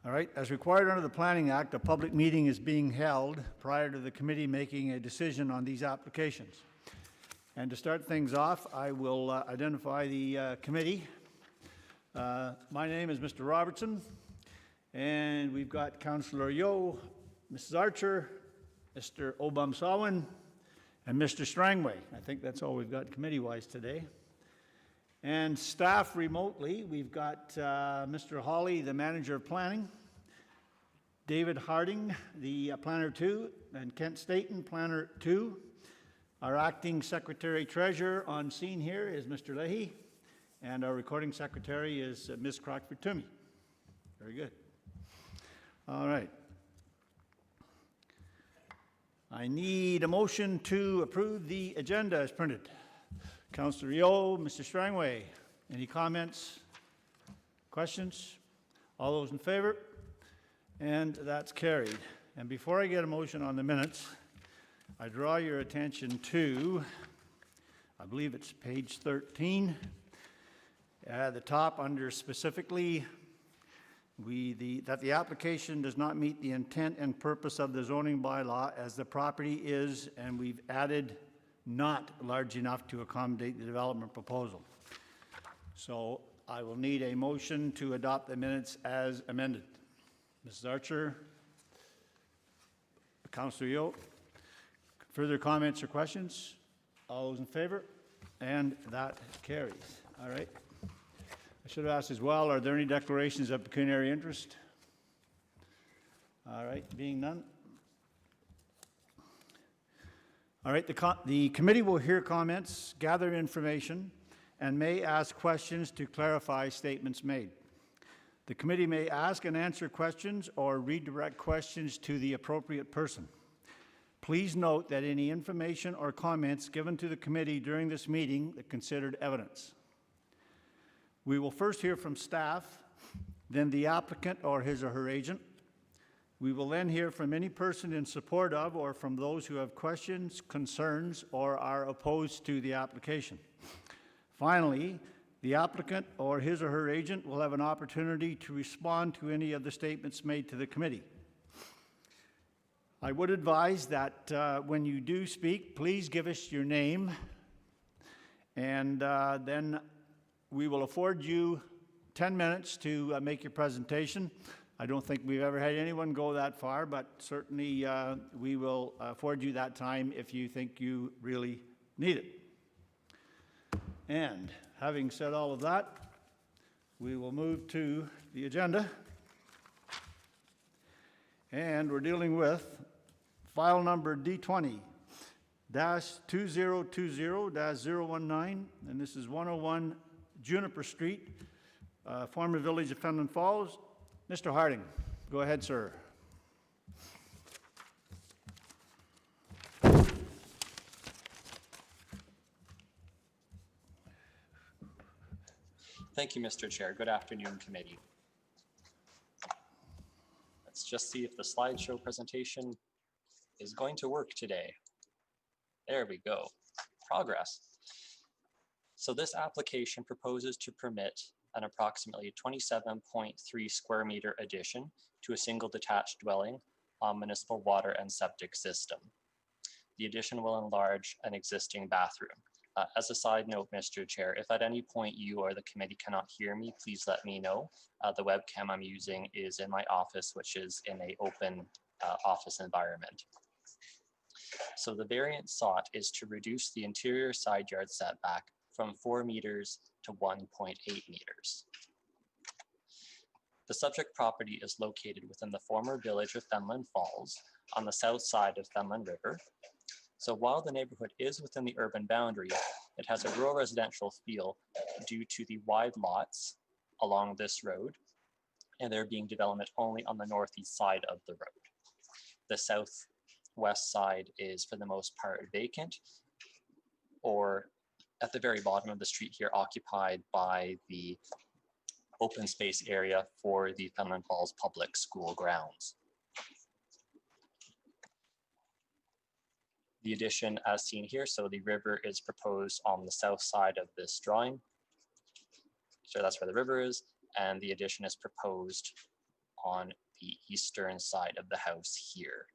All right, as required under the Planning Act, a public meeting is being held prior to the committee making a decision on these applications. And to start things off, I will identify the committee. My name is Mr. Robertson, and we've got Councillor Yeo, Mrs. Archer, Mr. Obam-Sawin, and Mr. Strangway. I think that's all we've got committee-wise today. And staff remotely, we've got Mr. Hawley, the Manager of Planning, David Harding, the Planner 2, and Kent Staton, Planner 2. Our Acting Secretary Treasurer on scene here is Mr. Leahy, and our Recording Secretary is Ms. Crockford-Toomey. Very good. All right. I need a motion to approve the agenda as printed. Councillor Yeo, Mr. Strangway, any comments, questions? All those in favor? And that's carried. And before I get a motion on the minutes, I draw your attention to, I believe it's page 13, at the top under specifically, that the application does not meet the intent and purpose of the zoning bylaw as the property is, and we've added not large enough to accommodate the development proposal. So I will need a motion to adopt the minutes as amended. Mrs. Archer, Councillor Yeo, further comments or questions? All those in favor? And that carries. All right. I should have asked as well, are there any declarations of pecuniary interest? All right, being none. All right, the committee will hear comments, gather information, and may ask questions to clarify statements made. The committee may ask and answer questions or redirect questions to the appropriate person. Please note that any information or comments given to the committee during this meeting are considered evidence. We will first hear from staff, then the applicant or his or her agent. We will then hear from any person in support of or from those who have questions, concerns, or are opposed to the application. Finally, the applicant or his or her agent will have an opportunity to respond to any of the statements made to the committee. I would advise that when you do speak, please give us your name, and then we will afford you 10 minutes to make your presentation. I don't think we've ever had anyone go that far, but certainly we will afford you that time if you think you really need it. And having said all of that, we will move to the agenda. And we're dealing with file number D20-2020-019, and this is 101 Juniper Street, former village of Fenelon Falls. Mr. Harding, go ahead, sir. Thank you, Mr. Chair. Good afternoon, committee. Let's just see if the slideshow presentation is going to work today. There we go. Progress. So this application proposes to permit an approximately 27.3 square meter addition to a single detached dwelling on municipal water and septic system. The addition will enlarge an existing bathroom. As a side note, Mr. Chair, if at any point you or the committee cannot hear me, please let me know. The webcam I'm using is in my office, which is in an open office environment. So the variance sought is to reduce the interior side yard setback from 4 meters to 1.8 meters. The subject property is located within the former village of Fenelon Falls on the south side of Fenelon River. So while the neighborhood is within the urban boundary, it has a rural residential feel due to the wide lots along this road, and there being development only on the northeast side of the road. The southwest side is for the most part vacant, or at the very bottom of the street here, occupied by the open space area for the Fenelon Falls Public School grounds. The addition as seen here, so the river is proposed on the south side of this drawing. So that's where the river is, and the addition is proposed on the eastern side of the house here.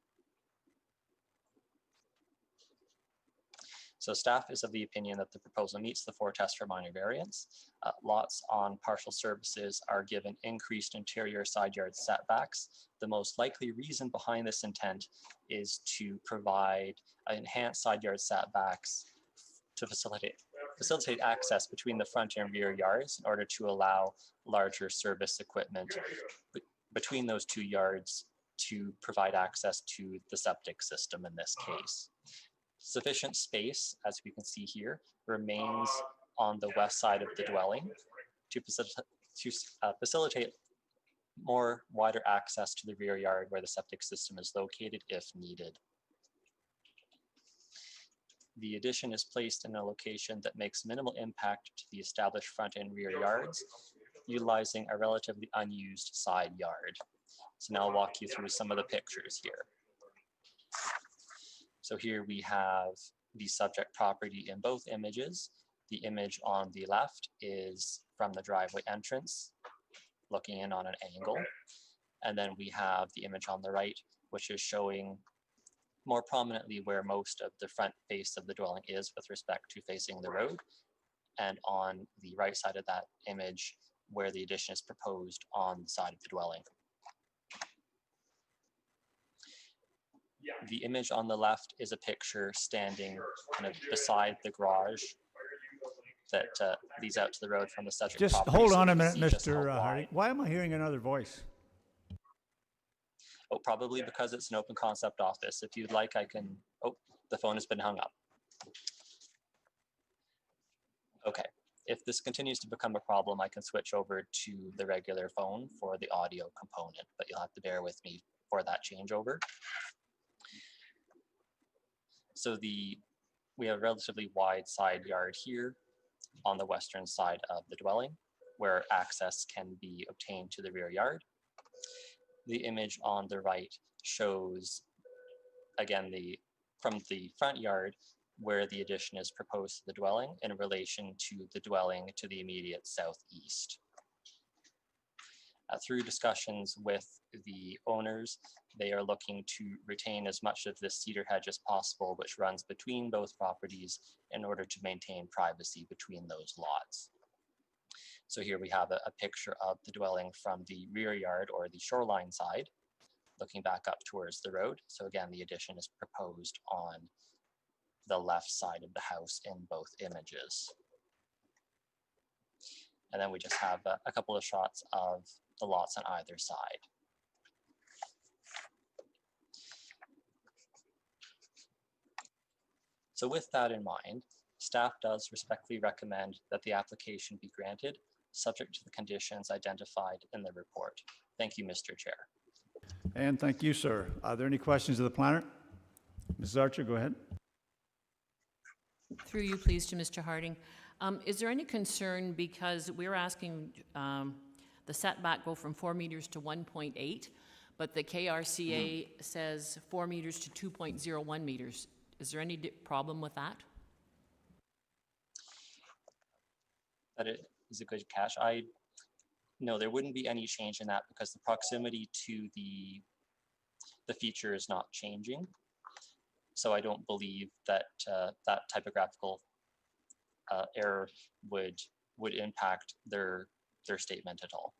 So staff is of the opinion that the proposal meets the 4 tests for minor variance. Lots on partial services are given increased interior side yard setbacks. The most likely reason behind this intent is to provide enhanced side yard setbacks to facilitate access between the front and rear yards in order to allow larger service equipment between those 2 yards to provide access to the septic system in this case. Sufficient space, as we can see here, remains on the west side of the dwelling to facilitate more wider access to the rear yard where the septic system is located if needed. The addition is placed in a location that makes minimal impact to the established front and rear yards, utilizing a relatively unused side yard. So now I'll walk you through some of the pictures here. So here we have the subject property in both images. The image on the left is from the driveway entrance, looking in on an angle. And then we have the image on the right, which is showing more prominently where most of the front face of the dwelling is with respect to facing the road. And on the right side of that image, where the addition is proposed on the side of the dwelling. The image on the left is a picture standing kind of beside the garage that leads out to the road from the subject Just property. hold So on you a can minute, see just how Mr. wide- Harding. Why am I hearing another voice? Oh, probably because it's an open concept office. If you'd like, I can, oh, the phone has been hung up. Okay, if this continues to become a problem, I can switch over to the regular phone for the audio component, but you'll have to bear with me for that changeover. So we have a relatively wide side yard here on the western side of the dwelling, where access can be obtained to the rear yard. The image on the right shows, again, from the front yard where the addition is proposed to the dwelling in relation to the dwelling to the immediate southeast. Through discussions with the owners, they are looking to retain as much of this cedar hedge as possible, which runs between both properties in order to maintain privacy between those lots. So here we have a picture of the dwelling from the rear yard or the shoreline side, looking back up towards the road. So again, the addition is proposed on the left side of the house in both images. And then we just have a couple of shots of the lots on either side. So with that in mind, staff does respectfully recommend that the application be granted, subject to the conditions identified in the report. Thank you, Mr. Chair. And thank you, sir. Are there any questions of the planner? Mrs. Archer, go ahead. Through you, please, to Mr. Harding. Is there any concern, because we're asking the setback go from 4 meters to 1.8, but the KRCA says 4 meters to 2.01 meters. Is there any problem with that? That is a good catch. No, there wouldn't be any change in that because the proximity to the feature is not changing. So I don't believe that that typographical error would impact their statement at all.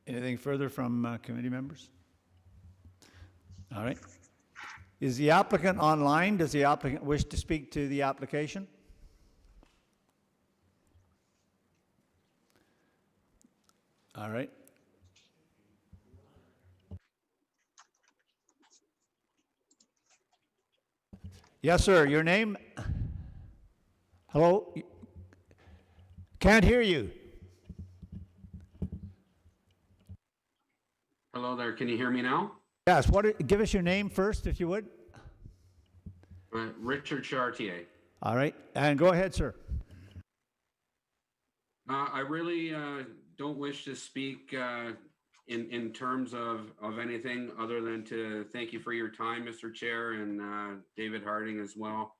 Anything further from committee members? All right. Is the applicant online? Does the applicant wish to speak to the application? All right. Yes, sir. Your name? Hello? Can't hear you. Hello there, can you hear me now? Yes. Give us your name first, if you would. Richard Chartier. All right. And go ahead, sir. I really don't wish to speak in terms of anything other than to thank you for your time, Mr. Chair, and David Harding as well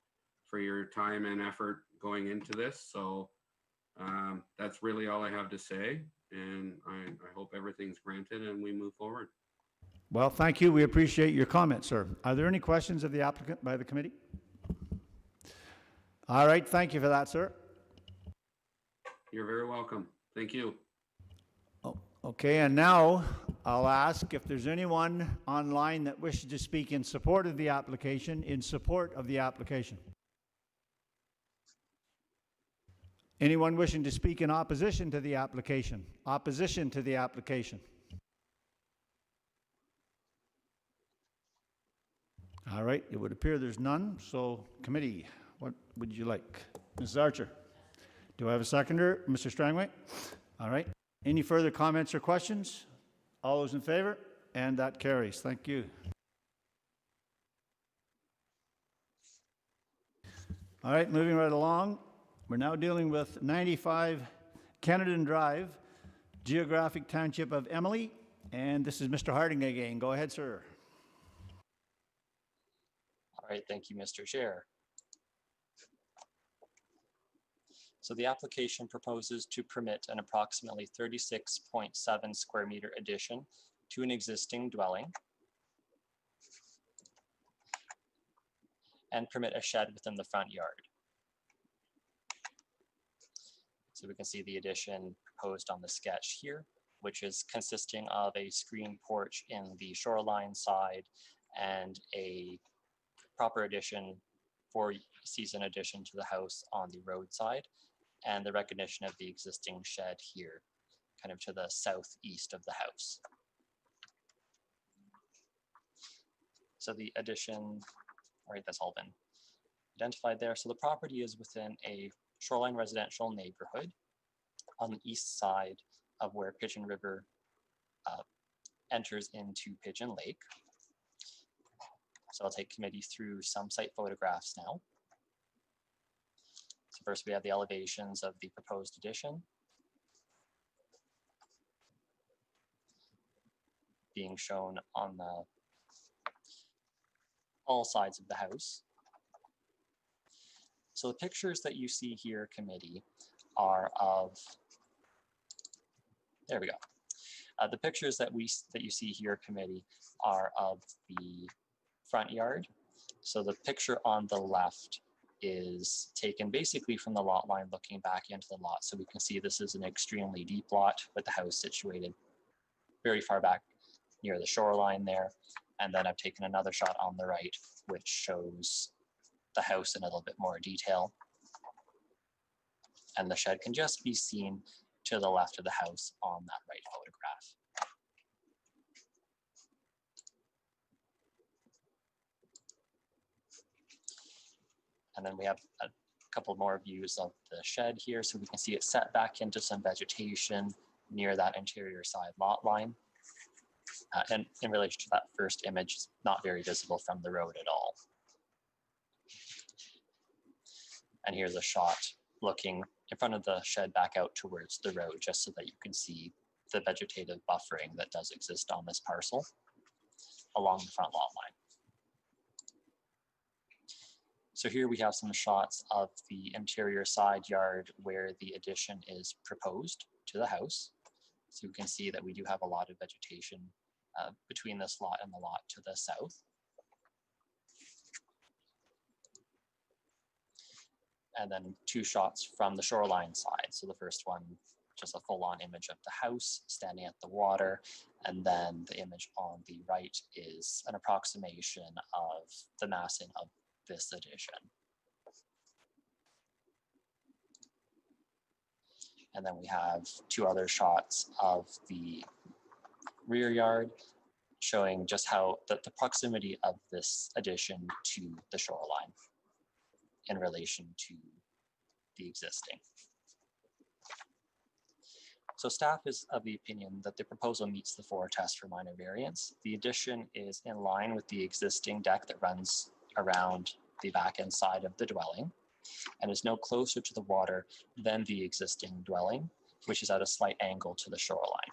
for your time and effort going into this. So that's really all I have to say. and I hope everything's granted and we move forward. Well, thank you. We appreciate your comments, sir. Are there any questions of the applicant by the committee? All right, thank you for that, sir. You're very welcome. Thank you. Oh, okay, and now I'll ask if there's anyone online that wishes to speak in support of the application, Anyone wishing to speak in opposition to the application? Opposition to the application? All right, it would appear there's none, so committee, what would you like? Mrs. Archer? Do I have a seconder? Mr. Strangway? All right. Any further comments or questions? All those in favor? And that carries. Thank you. All right, moving right along. We're now dealing with 95 Kennedy Drive, Geographic Township of Emily, and this is Mr. Harding again. Go ahead, sir. All right, thank you, Mr. Chair. So the application proposes to permit an approximately 36.7 square meter addition to an existing dwelling and permit a shed within the front yard. So we can see the addition proposed on the sketch here, which is consisting of a screen porch in the shoreline side and a proper addition, 4-season addition to the house on the roadside, and the recognition of the existing shed here, kind of to the southeast of the house. So the addition, all right, that's all been identified there. So the property is within a shoreline residential neighborhood on the east side of where Pigeon River enters into Pigeon Lake. So I'll take committee through some site photographs now. So first we have the elevations of the proposed addition being shown on all sides of the house. So the pictures that you see here, committee, are of, there we go. The pictures that you see here, committee, are of the front yard. So the picture on the left is taken basically from the lot line looking back into the lot. So we can see this is an extremely deep lot with the house situated very far back near the shoreline there. And then I've taken another shot on the right, which shows the house in a little bit more detail. And the shed can just be seen to the left of the house on that right photograph. And then we have a couple more views of the shed here. So we can see it set back into some vegetation near that interior side lot line. And in relation to that first image, it's not very visible from the road at all. And here's a shot looking in front of the shed back out towards the road, just so that you can see the vegetative buffering that does exist on this parcel along the front lot line. So here we have some shots of the interior side yard where the addition is proposed to the house. So you can see that we do have a lot of vegetation between this lot and the lot to the south. And then two shots from the shoreline side. So the first one, just a full-on image of the house standing at the water. And then the image on the right is an approximation of the massing of this addition. And then we have two other shots of the rear yard showing just how the proximity of this addition to the shoreline in relation to the existing. So staff is of the opinion that the proposal meets the 4 tests for minor variance. The addition is in line with the existing deck that runs around the back end side of the dwelling and is no closer to the water than the existing dwelling, which is at a slight angle to the shoreline.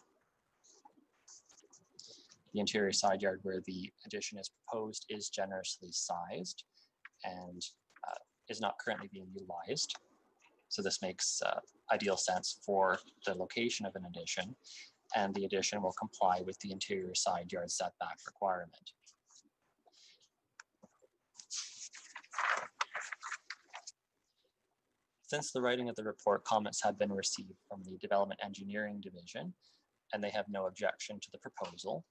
The interior side yard where the addition is proposed is generously sized and is not currently being utilized. So this makes ideal sense for the location of an addition, and the addition will comply with the interior side yard setback requirement. Since the writing of the report, comments have been received from the Development Engineering Division, and they have no objection to the proposal.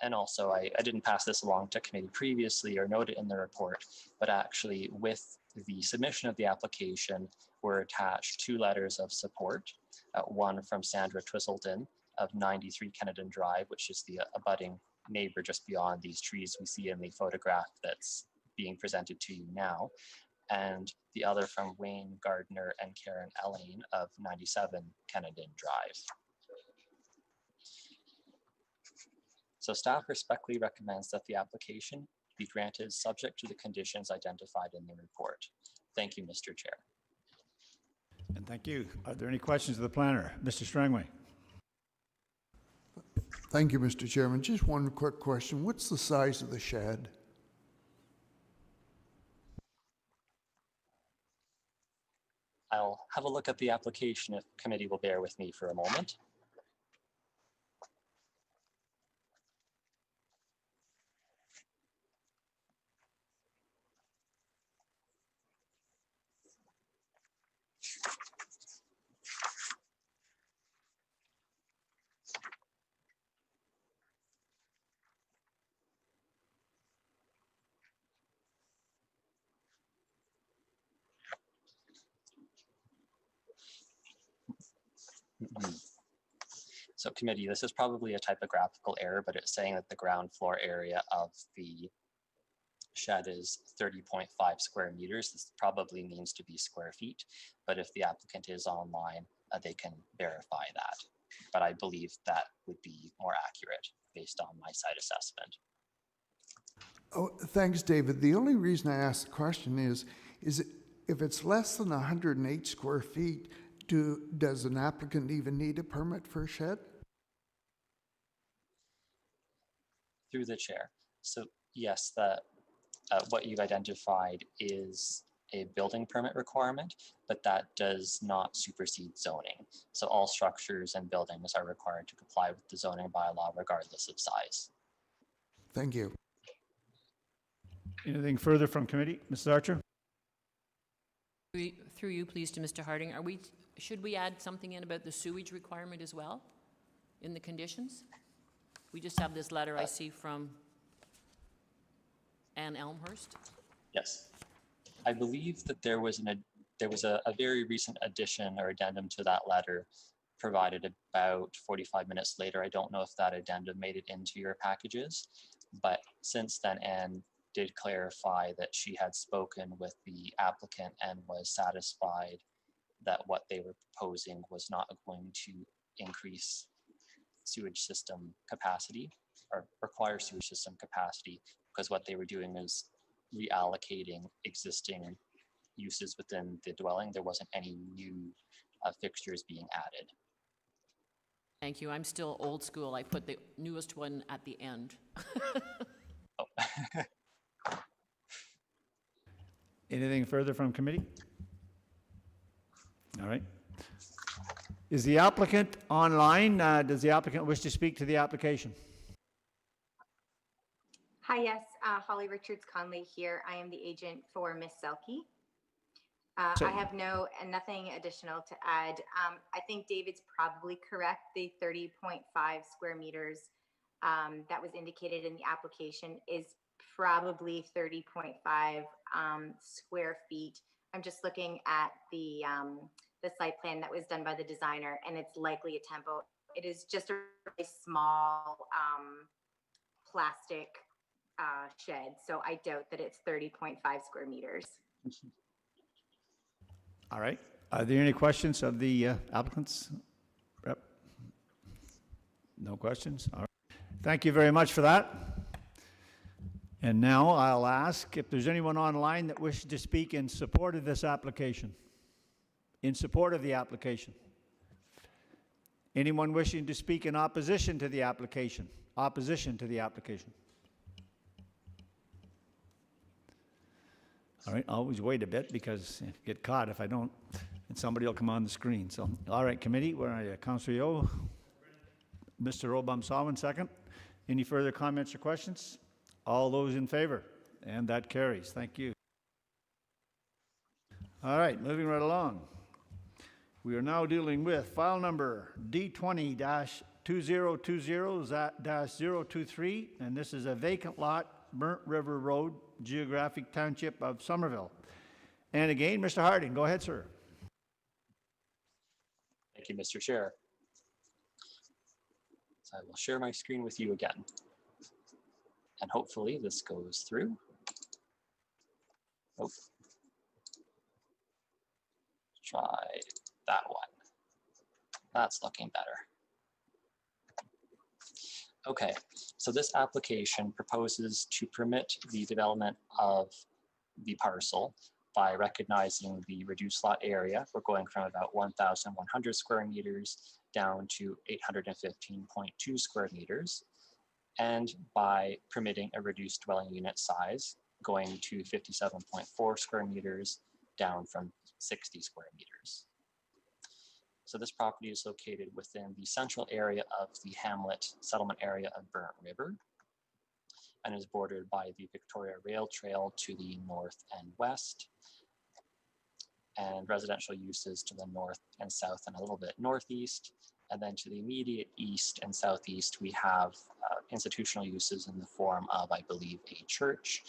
And also, I didn't pass this along to committee previously or note it in the report, but actually with the submission of the application were attached 2 letters of support. One from Sandra Twistleton of 93 Kennedy Drive, which is the abutting neighbor just beyond these trees we see in the photograph that's being presented to you now, and the other from Wayne Gardner and Karen Elaine of 97 Kennedy Drive. So staff respectfully recommends that the application be granted subject to the conditions identified in the report. Thank you, Mr. Chair. And thank you. Are there any questions of the planner? Mr. Strangway. Thank you, Mr. Chairman. Just one quick question. What's the size of the shed? I'll have a look at the application if committee will bear with me for a moment. So committee, this is probably a typographical error, but it's saying that the ground floor area of the shed is 30.5 square meters. This probably means to be square feet, but if the applicant is online, they can verify that. But I believe that would be more accurate based on my site assessment. Oh, thanks, David. The only reason I asked the question is if it's less than 108 square feet, does an applicant even need a permit for a shed? Through the chair. So yes, what you've identified is a building permit requirement, but that does not supersede zoning. So all structures and buildings are required to comply with the zoning bylaw regardless of size. Thank you. Anything further from committee? Mrs. Archer? Through you, please, to Mr. Harding. Should we add something in about the sewage requirement as well in the conditions? We just have this letter I see from Ann Elmhurst. Yes, I believe that there was a very recent addition or addendum to that letter provided about 45 minutes later. I don't know if that addendum made it into your packages, but since then Ann did clarify that she had spoken with the applicant and was satisfied that what they were proposing was not going to increase sewage system capacity or require sewage system capacity, because what they were doing is reallocating existing uses within the dwelling. There wasn't any new fixtures being added. Thank you. I'm still old school. I put the newest one at the end. Oh. Anything further from committee? All right. Is the applicant online? Does the applicant wish to speak to the application? Hi, yes, Holly Richards Conley here. I am the agent for Miss Selke. So- I have nothing additional to add. I think David's probably correct. The 30.5 square meters that was indicated in the application is probably 30.5 square feet. I'm just looking at the site plan that was done by the designer, and it's likely a tempo. It is just a really small plastic shed, so I doubt that it's 30.5 square meters. All right. Are there any questions of the applicants? Rep? No questions? All right. Thank you very much for that. And now I'll ask if there's anyone online that wishes to speak in support of this application. In support of the application. Anyone wishing to speak in opposition to the application? Opposition to the application. All right, always wait a bit because I get caught if I don't and somebody will come on the screen. So, all right, committee, where are you? Councillor Yeo? Mr. Obam Solomon, second. Any further comments or questions? All those in favor? And that carries. Thank you. All right, moving right along. We are now dealing with file number D20-2020-023, and this is a vacant lot, Burnt River Road, Geographic Township of Somerville. And again, Mr. Harding, go ahead, sir. Thank you, Mr. Chair. So I will share my screen with you again. And hopefully this goes through. Oh. Try that one. That's looking better. Okay, so this application proposes to permit the development of the parcel by recognizing the reduced lot area. We're going from about 1,100 square meters down to 815.2 square meters, and by permitting a reduced dwelling unit size, going to 57.4 square meters down from 60 square meters. So this property is located within the central area of the hamlet settlement area of Burnt River and is bordered by the Victoria Rail Trail to the north and west, and residential uses to the north and south and a little bit northeast. And then to the immediate east and southeast, we have institutional uses in the form of, I believe, a church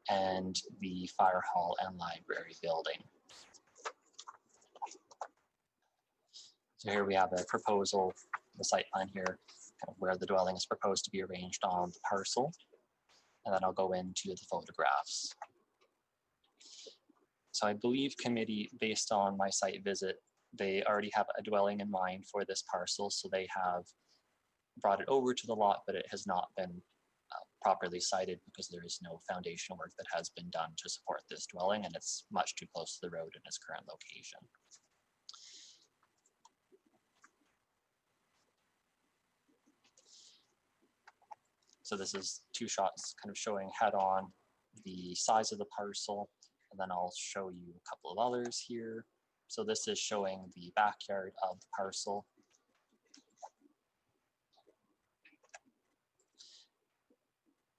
and the fire hall and library building. So here we have a proposal, the site plan here, kind of where the dwelling is proposed to be arranged on the parcel. And then I'll go into the photographs. So I believe committee, based on my site visit, they already have a dwelling in mind for this parcel. So they have brought it over to the lot, but it has not been properly sited because there is no foundation work that has been done to support this dwelling, and it's much too close to the road in its current location. So this is two shots kind of showing head on the size of the parcel, and then I'll show you a couple of others here. So this is showing the backyard of the parcel.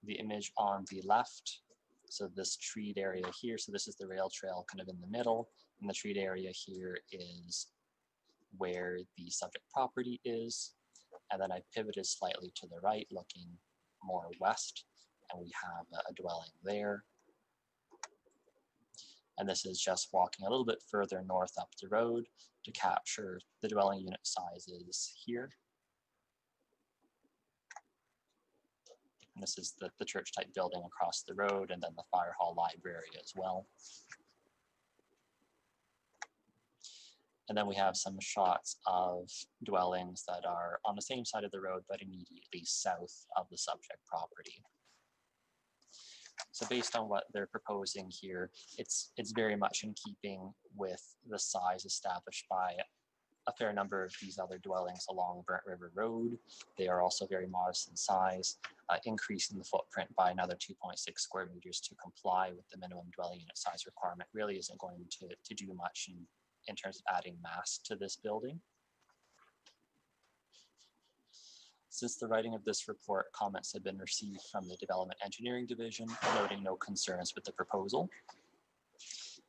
The image on the left, so this treed area here, so this is the rail trail kind of in the middle, and the treed area here is where the subject property is. And then I pivoted slightly to the right, looking more west, and we have a dwelling there. And this is just walking a little bit further north up the road to capture the dwelling unit sizes here. And this is the church type building across the road, and then the fire hall library as well. And then we have some shots of dwellings that are on the same side of the road, but immediately south of the subject property. So based on what they're proposing here, it's very much in keeping with the size established by a fair number of these other dwellings along Burnt River Road. They are also very modest in size, increasing the footprint by another 2.6 square meters to comply with the minimum dwelling unit size requirement really isn't going to do much in terms of adding mass to this building. Since the writing of this report, comments have been received from the Development Engineering Division, noting no concerns with the proposal.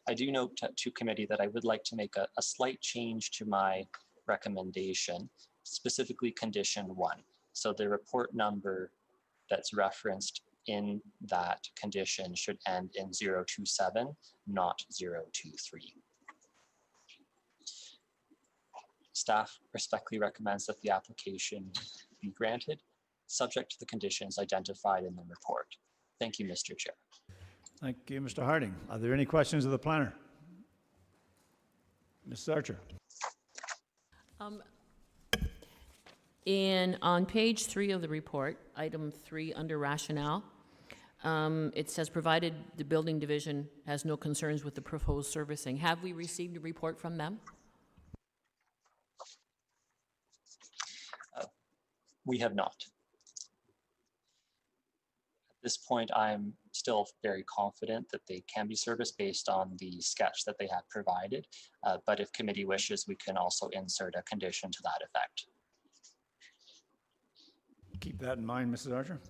I do note to committee that I would like to make a slight change to my recommendation, specifically condition 1. So the report number that's referenced in that condition should end in 027, not 023. Staff respectfully recommends that the application be granted, subject to the conditions identified in the report. Thank you, Mr. Chair. Thank you, Mr. Harding. Are there any questions of the planner? Ms. Archer. On page 3 of the report, item 3 under rationale, it says provided the building division has no concerns with the proposed servicing. Have we received a report from them? We have not. this point, I'm still very confident that they can be serviced based on the sketch that they have provided. But if committee wishes, we can also insert a condition to that effect. Keep that in mind, Mrs. Archer.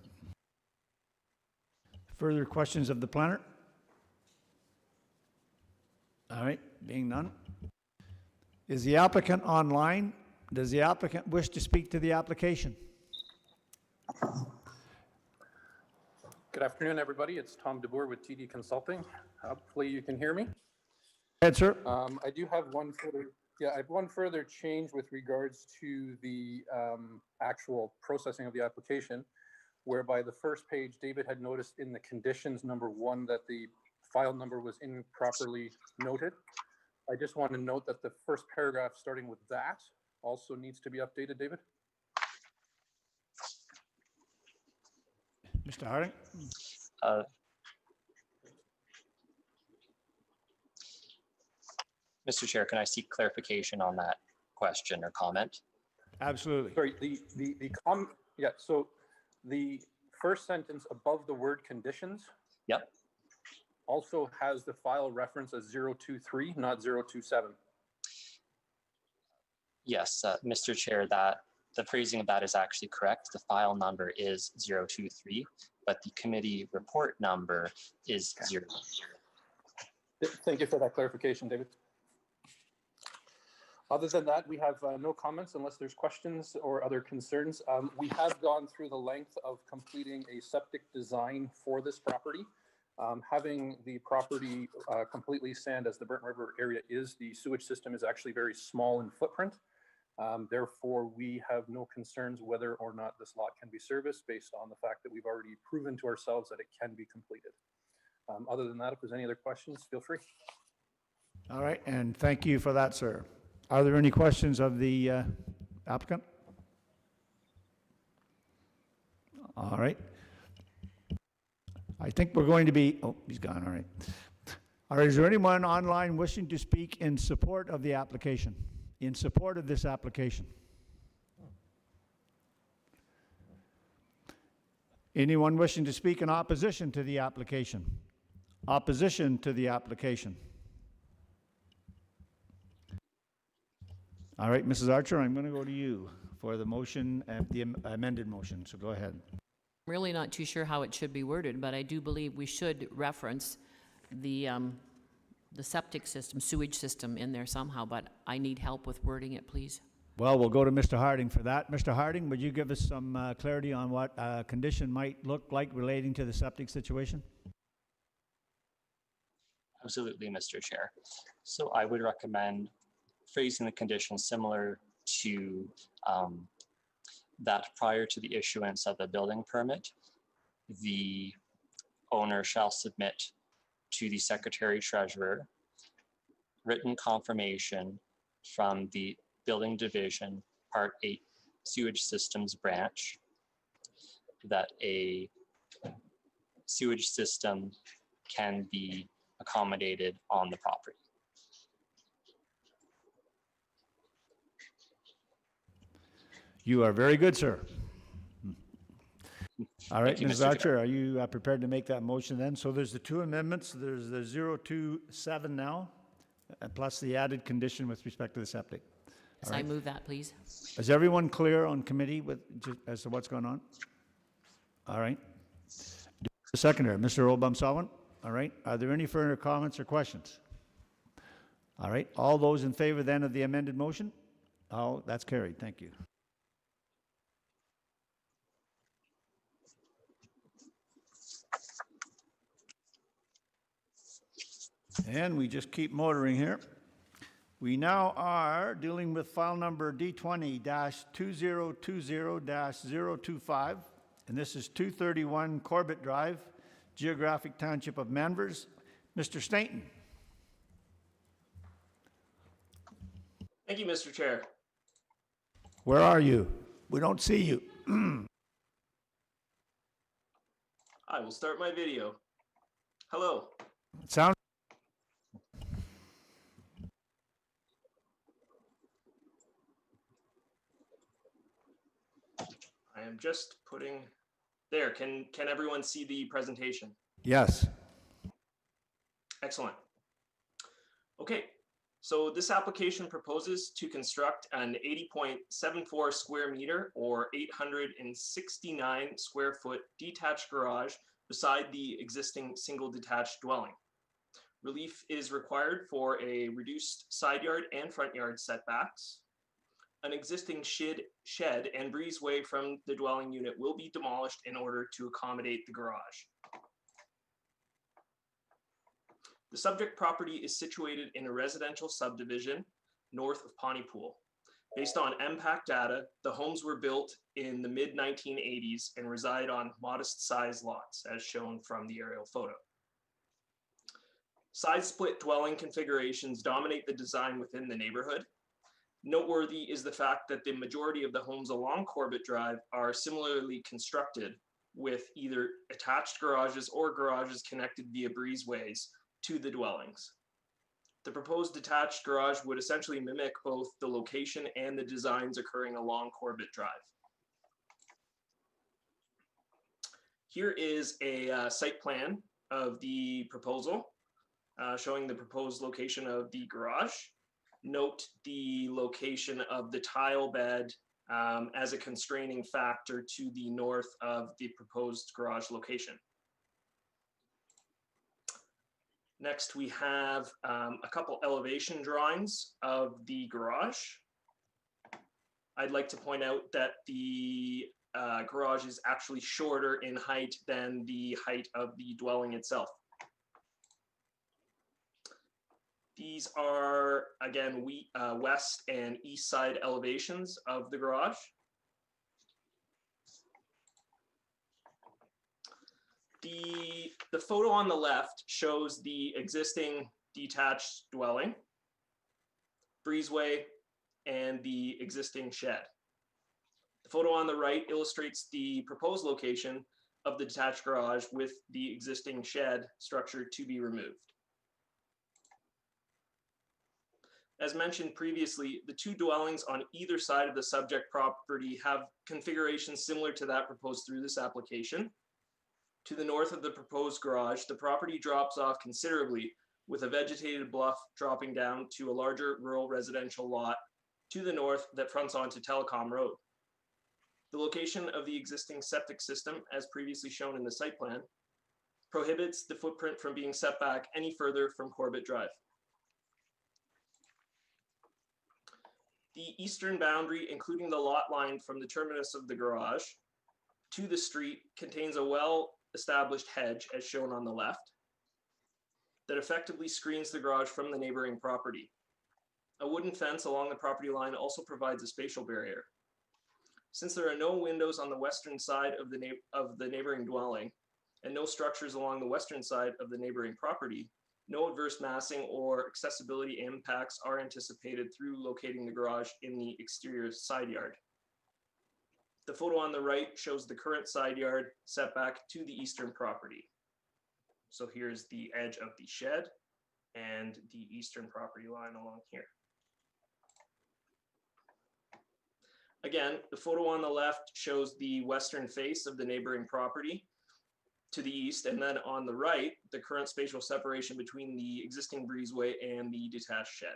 Further questions of the planner? All right, being none. Is the applicant online? Does the applicant wish to speak to the application? Good afternoon, everybody. It's Tom DeBoer with TD Consulting. Hopefully you can hear me. Go ahead, sir. I do have I have one further change with regards to the actual processing of the application, whereby the first page, David had noticed in the conditions number 1 that the file number was improperly noted. I just want to note that the first paragraph starting with that also needs to be updated, David. Mr. Harding? Mr. Chair, can I seek clarification on that question or comment? Absolutely. Sorry, so the first sentence above the word conditions. Yep. Also has the file reference as 023, not 027. Yes, Mr. Chair, that the phrasing of that is actually correct. The file number is 023, but the committee report number is 0. Thank you for that clarification, David. Other than that, we have no comments unless there's questions or other concerns. We have gone through the length of completing a septic design for this property. Having the property completely sand as the Burnt River area is, the sewage system is actually very small in footprint. Therefore, we have no concerns whether or not this lot can be serviced based on the fact that we've already proven to ourselves that it can be completed. Other than that, if there's any other questions, feel free. All right, and thank you for that, sir. Are there any questions of the applicant? All right. I think we're going to be, oh, he's gone, all right. All right, is there anyone online wishing to speak in support of the application? In support of this application? Anyone wishing to speak in opposition to the application? Opposition to the application? All right, Mrs. Archer, I'm going to go to you for the motion, the amended motion, so go ahead. I'm really not too sure how it should be worded, but I do believe we should reference the septic system, sewage system in there somehow, but I need help with wording it, please. Well, we'll go to Mr. Harding for that. Mr. Harding, would you give us some clarity on what a condition might look like relating to the septic situation? Absolutely, Mr. Chair. So I would recommend phrasing the condition similar to that prior to the issuance of the building permit, the owner shall submit to the Secretary Treasurer written confirmation from the Building Division Part 8 Sewage Systems Branch that a sewage system can be accommodated on the property. You are very good, sir. All right, Thank you, Ms. Mr. Archer, are you prepared to make that motion then? So there's the two amendments. There's the 027 now, plus the added condition with respect to the septic. So All I right. move that, please. Is everyone clear on committee as to what's going on? All right. The seconder, Mr. Obam-Sawant. All right. Are there any further comments or questions? All right. All those in favor then of the amended motion? Oh, that's carried. Thank you. And we just keep motoring here. We now are dealing with file number D20-2020-025, and this is 231 Corbett Drive, Geographic Township of Manvers. Mr. Stainton. Thank you, Mr. Chair. Where are you? We don't see you. I will start my video. Hello. Sounds. I am just putting There, can everyone see the presentation? Yes. Excellent. Okay, so this application proposes to construct an 80.74 square meter or 869 square foot detached garage beside the existing single detached dwelling. Relief is required for a reduced side yard and front yard setbacks. An existing shed and breezeway from the dwelling unit will be demolished in order to accommodate the garage. The subject property is situated in a residential subdivision north of Pontypool. Based on MPAC data, the homes were built in the mid-1980s and reside on modest-sized lots, as shown from the aerial photo. Side-split dwelling configurations dominate the design within the neighborhood. Noteworthy is the fact that the majority of the homes along Corbett Drive are similarly constructed with either attached garages or garages connected via breezeways to the dwellings. The proposed detached garage would essentially mimic both the location and the designs occurring along Corbett Drive. Here is a site plan of the proposal showing the proposed location of the garage. Note the location of the tile bed as a constraining factor to the north of the proposed garage location. Next, we have a couple elevation drawings of the garage. I'd like to point out that the garage is actually shorter in height than the height of the dwelling itself. These are, again, west and east side elevations of the garage. The photo on the left shows the existing detached dwelling, breezeway, and the existing shed. The photo on the right illustrates the proposed location of the detached garage with the existing shed structure to be removed. As mentioned previously, the two dwellings on either side of the subject property have configurations similar to that proposed through this application. To the north of the proposed garage, the property drops off considerably with a vegetated bluff dropping down to a larger rural residential lot to the north that fronts onto Telecom Road. The location of the existing septic system, as previously shown in the site plan, prohibits the footprint from being set back any further from Corbett Drive. The eastern boundary, including the lot line from the terminus of the garage to the street, contains a well-established hedge, as shown on the left, that effectively screens the garage from the neighboring property. A wooden fence along the property line also provides a spatial barrier. Since there are no windows on the western side of the neighboring dwelling and no structures along the western side of the neighboring property, no adverse massing or accessibility impacts are anticipated through locating the garage in the exterior side yard. The photo on the right shows the current side yard setback to the eastern property. So here's the edge of the shed and the eastern property line along here. Again, the photo on the left shows the western face of the neighboring property to the east, and then on the right, the current spatial separation between the existing breezeway and the detached shed.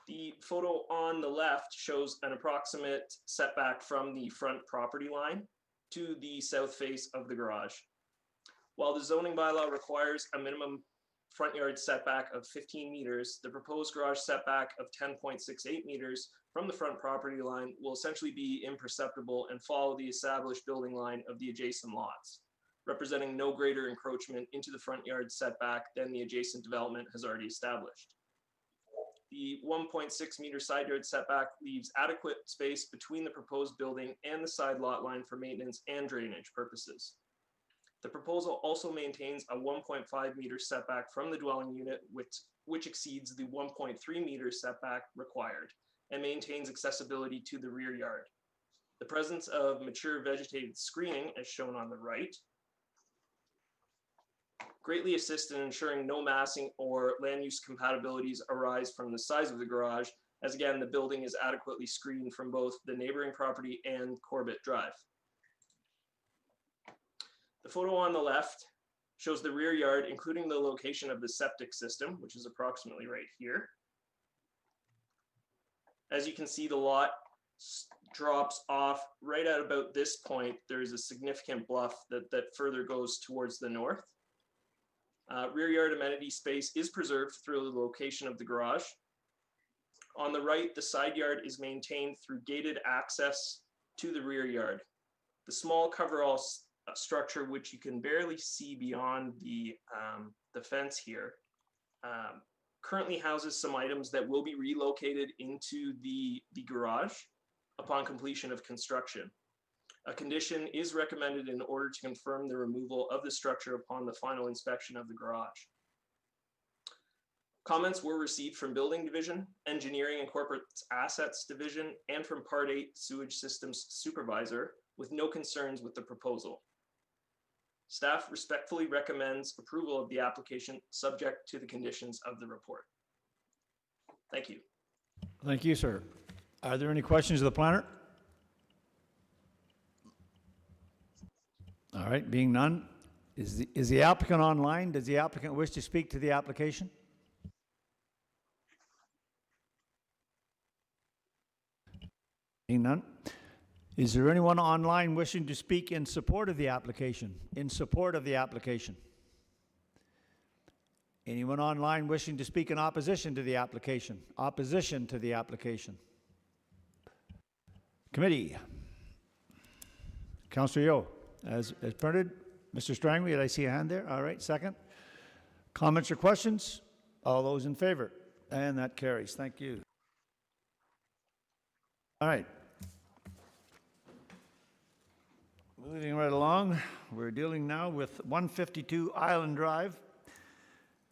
The photo on the left shows an approximate setback from the front property line to the south face of the garage. While the zoning bylaw requires a minimum front yard setback of 15 meters, the proposed garage setback of 10.68 meters from the front property line will essentially be imperceptible and follow the established building line of the adjacent lots, representing no greater encroachment into the front yard setback than the adjacent development has already established. The 1.6 meter side yard setback leaves adequate space between the proposed building and the side lot line for maintenance and drainage purposes. The proposal also maintains a 1.5 meter setback from the dwelling unit, which exceeds the 1.3 meter setback required, and maintains accessibility to the rear yard. The presence of mature vegetated screening, as shown on the right, greatly assists in ensuring no massing or land use compatibilities arise from the size of the garage, as again, the building is adequately screened from both the neighboring property and Corbett Drive. The photo on the left shows the rear yard, including the location of the septic system, which is approximately right here. As you can see, the lot drops off right at about this point. There is a significant bluff that further goes towards the north. Rear yard amenity space is preserved through the location of the garage. On the right, the side yard is maintained through gated access to the rear yard. The small coverall structure, which you can barely see beyond the fence here, currently houses some items that will be relocated into the garage upon completion of construction. A condition is recommended in order to confirm the removal of the structure upon the final inspection of the garage. Comments were received from Building Division, Engineering and Corporate Assets Division, and from Part 8 Sewage Systems Supervisor, with no concerns with the proposal. Staff respectfully recommends approval of the application subject to the conditions of the report. Thank you. Thank you, sir. Are there any questions of the planner? All right, being none, is the applicant online? Does the applicant wish to speak to the application? Being none, is there anyone online wishing to speak in support of the application? In support of the application? Anyone online wishing to speak in opposition to the application? Opposition to the application? Committee. Councillor Yeo, as printed. Mr. Strangway, did I see a hand there? All right, second. Comments or questions? All those in favor? And that carries. Thank you. All right. Moving right along, we're dealing now with 152 Island Drive.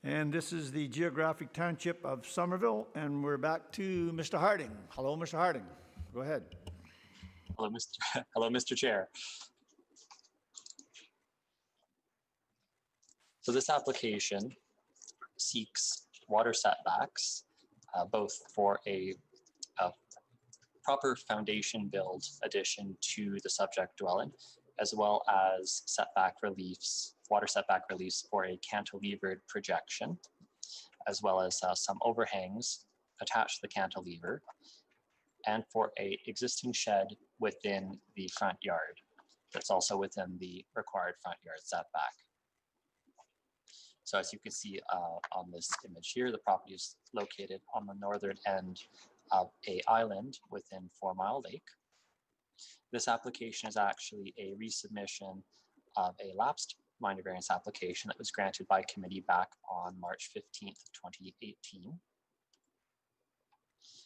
And this is the geographic township of Somerville. And we're back to Mr. Harding. Hello, Mr. Harding. Go ahead. Hello, Mr. Chair. So this application seeks water setbacks, both for a proper foundation build addition to the subject dwelling, as well as water setback reliefs for a cantilevered projection, as well as some overhangs attached to the cantilever, and for a existing shed within the front yard that's also within the required front yard setback. So as you can see on this image here, the property is located on the northern end of an island within 4 Mile Lake. This application is actually a resubmission of a lapsed minor variance application that was granted by committee back on March 15th, 2018.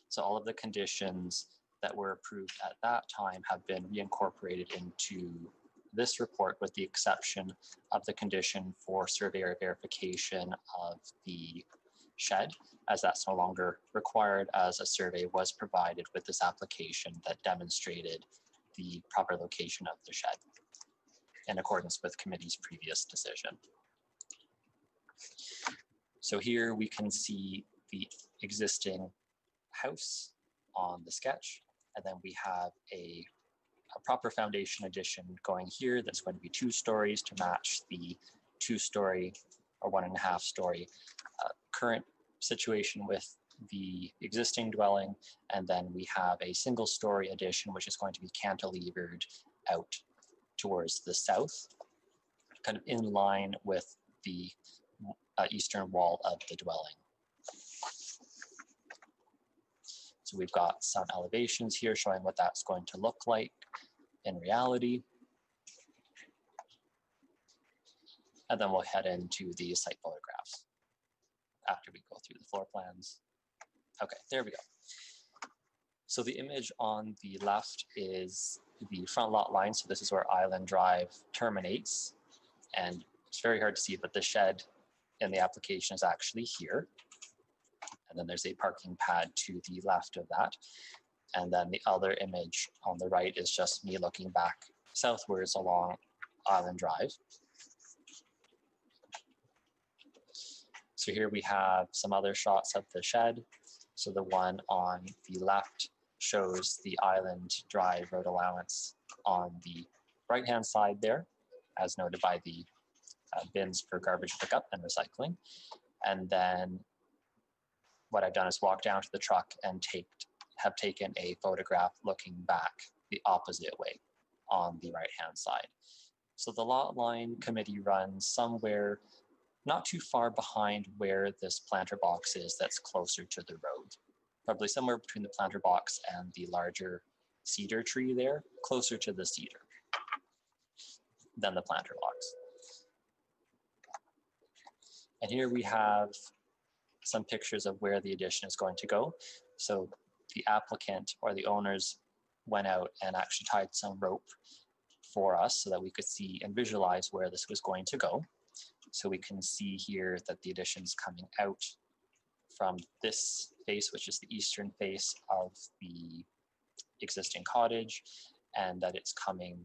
So all of the conditions that were approved at that time have been reincorporated into this report, with the exception of the condition for surveyor verification of the shed, as that's no longer required, as a survey was provided with this application that demonstrated the proper location of the shed in accordance with committee's previous decision. So here we can see the existing house on the sketch, and then we have a proper foundation addition going here that's going to be 2 stories to match the 2-story or 1.5-story current situation with the existing dwelling. And then we have a 1-story addition, which is going to be cantilevered out towards the south, kind of in line with the eastern wall of the dwelling. So we've got some elevations here showing what that's going to look like in reality. And then we'll head into the site photographs after we go through the floor plans. Okay, there we go. So the image on the left is the front lot line. So this is where Island Drive terminates. And it's very hard to see, but the shed in the application is actually here. And then there's a parking pad to the left of that. And then the other image on the right is just me looking back southwards along Island Drive. So here we have some other shots of the shed. So the one on the left shows the Island Drive road allowance on the right-hand side there, as noted by the bins for garbage pickup and recycling. And then what I've done is walk down to the truck and have taken a photograph looking back the opposite way on the right-hand side. So the lot line committee runs somewhere not too far behind where this planter box is that's closer to the road. Probably somewhere between the planter box and the larger cedar tree there, closer to the cedar than the planter box. And here we have some pictures of where the addition is going to go. So the applicant or the owners went out and actually tied some rope for us so that we could see and visualize where this was going to go. So we can see here that the addition is coming out from this face, which is the eastern face of the existing cottage, and that it's coming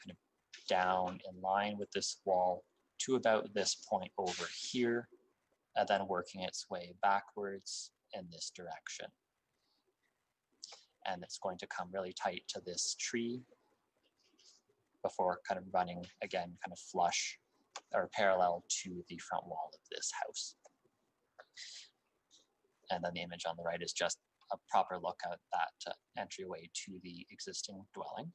kind of down in line with this wall to about this point over here, and then working its way backwards in this direction. And it's going to come really tight to this tree before kind of running again, kind of flush or parallel to the front wall of this house. And then the image on the right is just a proper look at that entryway to the existing dwelling.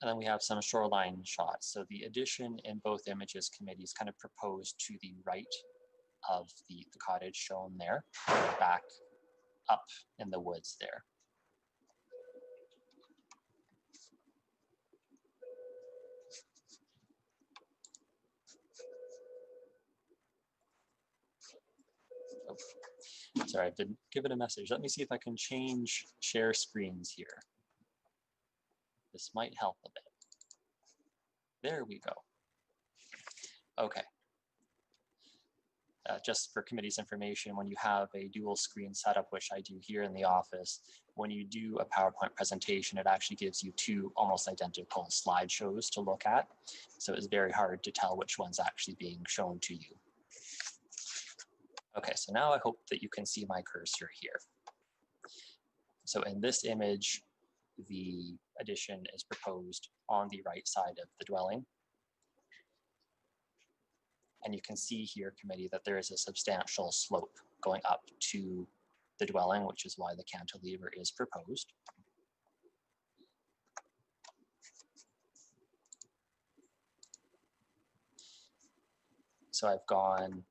And then we have some shoreline shots. So the addition in both images committees kind of proposed to the right of the cottage shown there, back up in the woods there. Oh, sorry, I've been given a message. Let me see if I can change share screens here. This might help a bit. There we go. Okay. Just for committee's information, when you have a dual screen setup, which I do here in the office, when you do a PowerPoint presentation, it actually gives you two almost identical slideshows to look at. So it's very hard to tell which one's actually being shown to you. Okay, so now I hope that you can see my cursor here. So in this image, the addition is proposed on the right side of the dwelling. And you can see here, committee, that there is a substantial slope going up to the dwelling, which is why the cantilever is proposed. So I've gone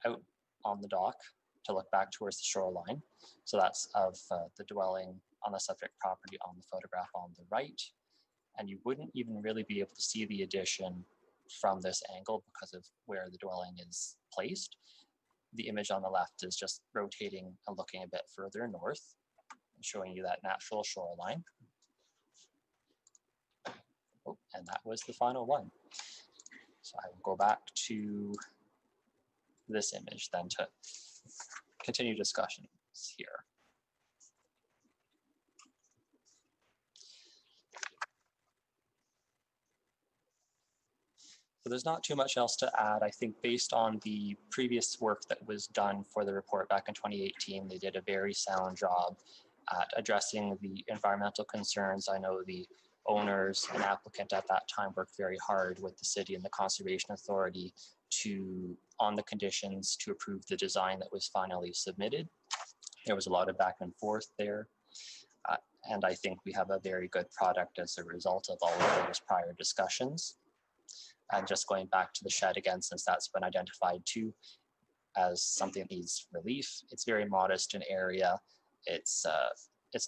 out on the dock to look back towards the shoreline. So that's of the dwelling on the subject property on the photograph on the right. And you wouldn't even really be able to see the addition from this angle because of where the dwelling is placed. The image on the left is just rotating and looking a bit further north and showing you that natural shoreline. Oh, and that was the final one. So I will go back to this image then to continue discussions here. So there's not too much else to add. I think based on the previous work that was done for the report back in 2018, they did a very sound job at addressing the environmental concerns. I know the owners and applicant at that time worked very hard with the city and the Conservation Authority on the conditions to approve the design that was finally submitted. There was a lot of back and forth there. And I think we have a very good product as a result of all of those prior discussions. And just going back to the shed again, since that's been identified too as something that needs relief. It's very modest in area. It's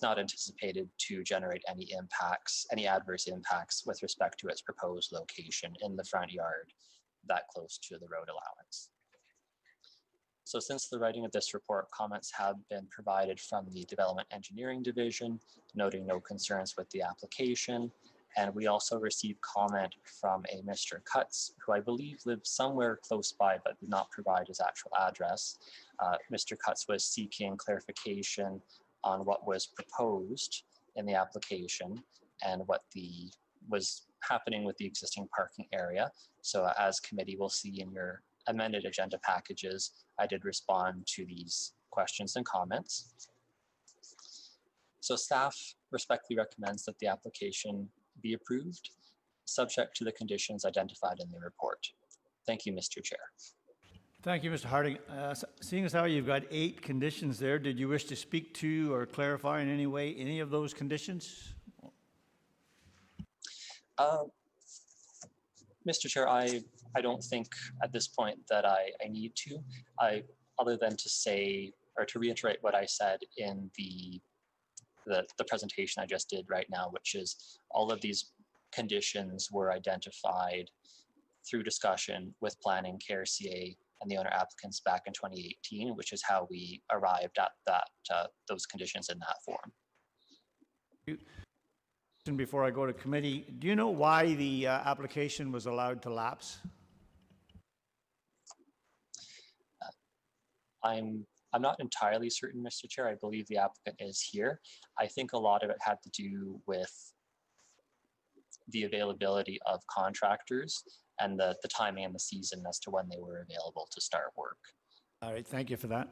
not anticipated to generate any impacts, any adverse impacts with respect to its proposed location in the front yard that close to the road allowance. So since the writing of this report, comments have been provided from the Development Engineering Division, noting no concerns with the application. And we also received comment from a Mr. Cutts, who I believe lives somewhere close by, but did not provide his actual address. Mr. Cutts was seeking clarification on what was proposed in the application and what was happening with the existing parking area. So as committee will see in your amended agenda packages, I did respond to these questions and comments. So staff respectfully recommends that the application be approved, subject to the conditions identified in the report. Thank you, Mr. Chair. Thank you, Mr. Harding. Seeing as how you've got 8 conditions there, did you wish to speak to or clarify in any way any of those conditions? Mr. Chair, I don't think at this point that I need to, other than to say, or to reiterate what I said in the presentation I just did right now, which is all of these conditions were identified through discussion with planning, KRCA, and the owner applicants back in 2018, which is how we arrived at those conditions in that form. Before I go to committee, do you know why the application was allowed to lapse? I'm not entirely certain, Mr. Chair. I believe the applicant is here. I think a lot of it had to do with the availability of contractors and the timing and the season as to when they were available to start work. All right, thank you for that.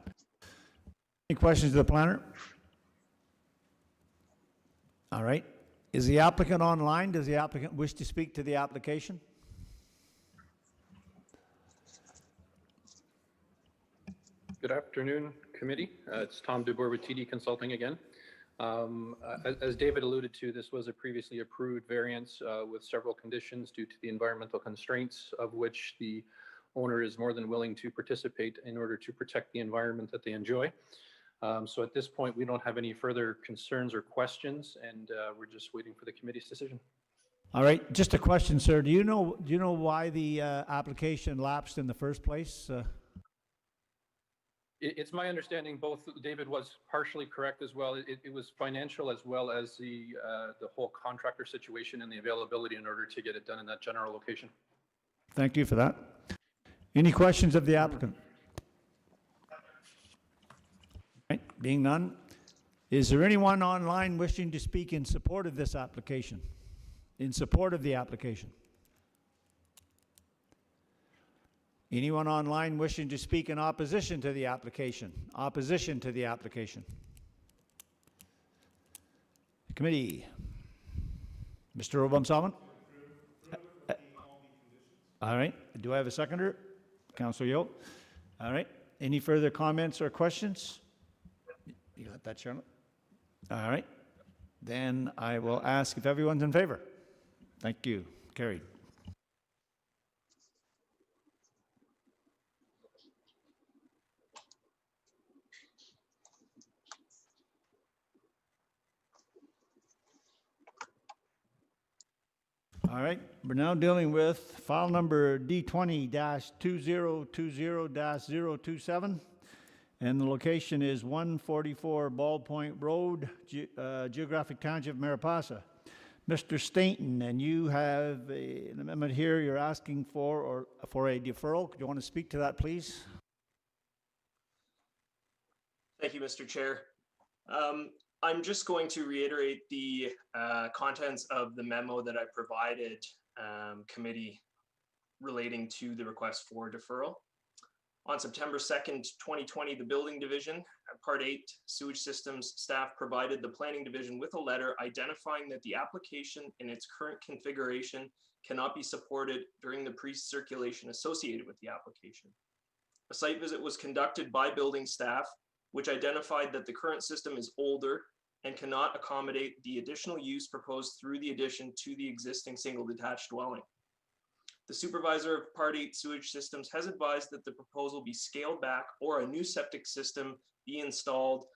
Any questions of the planner? All right. Is the applicant online? Does the applicant wish to speak to the application? Good afternoon, committee. It's Tom DeBoer with TD Consulting again. As David alluded to, this was a previously approved variance with several conditions due to the environmental constraints, of which the owner is more than willing to participate in order to protect the environment that they enjoy. So at this point, we don't have any further concerns or questions, and we're just waiting for the committee's decision. All right, just a question, sir. Do you know why the application lapsed in the first place? It's my understanding both David was partially correct as well. It was financial as well as the whole contractor situation and the availability in order to get it done in that general location. Thank you for that. Any questions of the applicant? Right, being none, is there anyone online wishing to speak in support of this application? In support of the application? Anyone online wishing to speak in opposition to the application? Opposition to the application? Committee. Mr. Obama-Salmon? All right. Do I have a seconder? Councilor Yo. All right. Any further comments or questions? You got that, Charlotte? All right. Then I will ask if everyone's in favor. Thank you. Carried. All right, we're now dealing with file number D20-2020-027, and the location is 144 Ballpoint Road, Geographic Township, Maripasa. Mr. Stainton, and you have an amendment here you're asking for a deferral. Do you want to speak to that, please? Thank you, Mr. Chair. I'm just going to reiterate the contents of the memo that I provided committee relating to the request for deferral. On September 2nd, 2020, the Building Division, Part 8, Sewage Systems staff provided the Planning Division with a letter identifying that the application in its current configuration cannot be supported during the pre-circulation associated with the application. A site visit was conducted by building staff, which identified that the current system is older and cannot accommodate the additional use proposed through the addition to the existing single detached dwelling. The supervisor of Part 8 Sewage Systems has advised that the proposal be scaled back or a new septic system be installed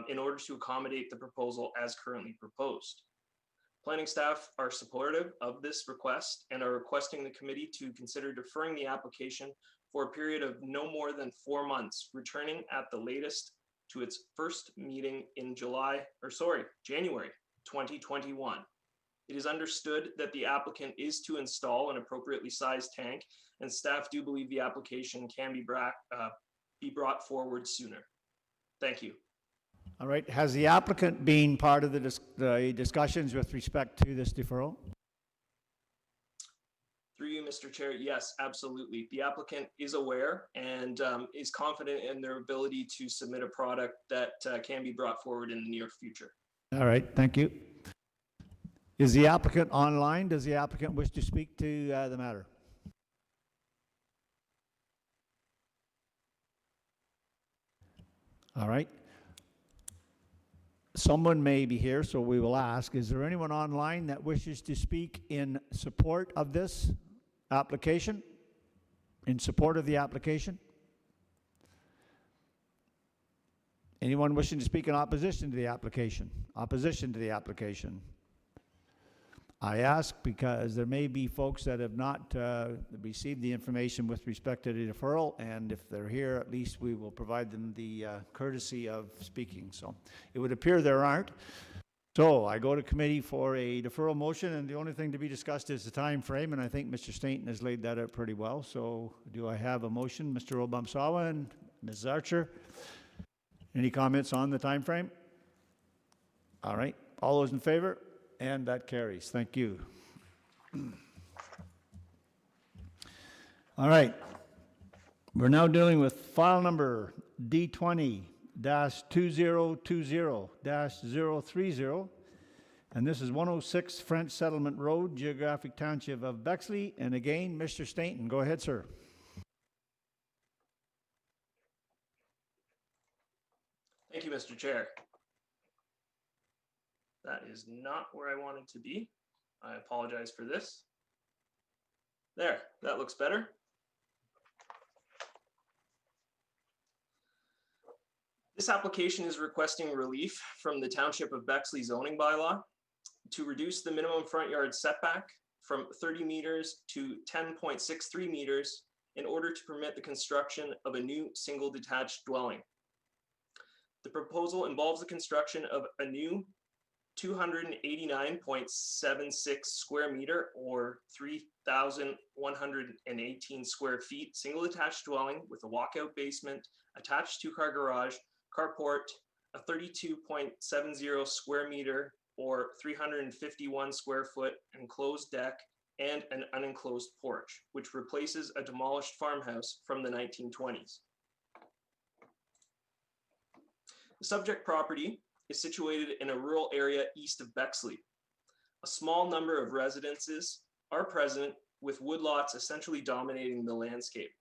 in order to accommodate the proposal as currently proposed. Planning staff are supportive of this request and are requesting the committee to consider deferring the application for a period of no more than 4 months, returning at the latest to its first meeting in January 2021. It is understood that the applicant is to install an appropriately sized tank, and staff do believe the application can be brought forward sooner. Thank you. All right. Has the applicant been part of the discussions with respect to this deferral? Through you, you, Mr. Chair. Yes, absolutely. The applicant is aware and is confident in their ability to submit a product that can be brought forward in the near future. All right, thank you. Is the applicant online? Does the applicant wish to speak to the matter? All right. Someone may be here, so we will ask, is there anyone online that wishes to speak in support of this application? In support of the application? Anyone wishing to speak in opposition to the application? Opposition to the application? I ask because there may be folks that have not received the information with respect to the deferral, and if they're here, at least we will provide them the courtesy of speaking. So it would appear there aren't. So I go to committee for a deferral motion, and the only thing to be discussed is the time frame, and I think Mr. Stainton has laid that out pretty well. So do I have a motion? Mr. Obamsawa and Ms. Archer? Any comments on the time frame? All right. All those in favor? And that carries. Thank you. All we're now dealing with file number D20-2020-030, and this is 106 French Settlement Road, Geographic Township of Bexley. And again, Mr. Stainton, go ahead, sir. Thank you, Mr. Chair. That is not where I wanted to be. I apologize for this. There, that looks better. This application is requesting relief from the Township of Bexley zoning bylaw to reduce the minimum front yard setback from 30 meters to 10.63 meters in order to permit the construction of a new single detached dwelling. The proposal involves the construction of a new 289.76 square meter or 3,118 square feet single detached dwelling with a walkout basement, attached two-car garage, carport, a 32.70 square meter or 351 square foot enclosed deck, and an unenclosed porch, which replaces a demolished farmhouse from the 1920s. The subject property is situated in a rural area east of Bexley. A small number of residences are present, with woodlots essentially dominating the landscape.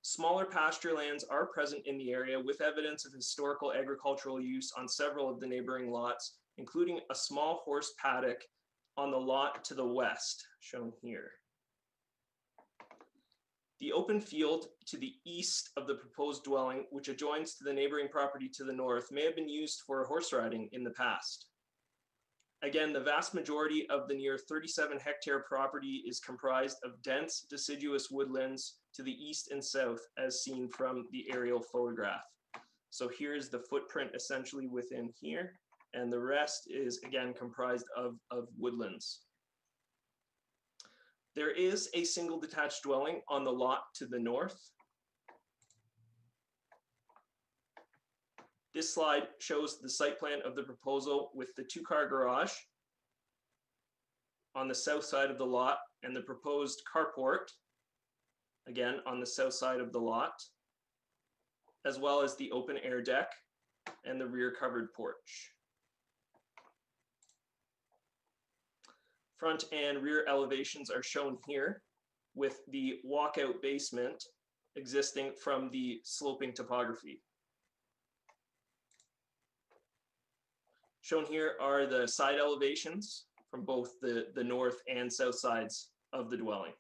Smaller pasture lands are present in the area, with evidence of historical agricultural use on several of the neighboring lots, including a small horse paddock on the lot to the west, shown here. The open field to the east of the proposed dwelling, which adjoins to the neighboring property to the north, may have been used for horse riding in the past. Again, the vast majority of the near 37-hectare property is comprised of dense deciduous woodlands to the east and south, as seen from the aerial photograph. So here's the footprint essentially within here, and the rest is again comprised of woodlands. There is a single detached dwelling on the lot to the north. This slide shows the site plan of the proposal with the two-car garage on the south side of the lot and the proposed carport, again, on the south side of the lot, as well as the open air deck and the rear covered porch. Front and rear elevations are shown here, with the walkout basement existing from the sloping topography. Shown here are the side elevations from both the north and south sides of the dwelling.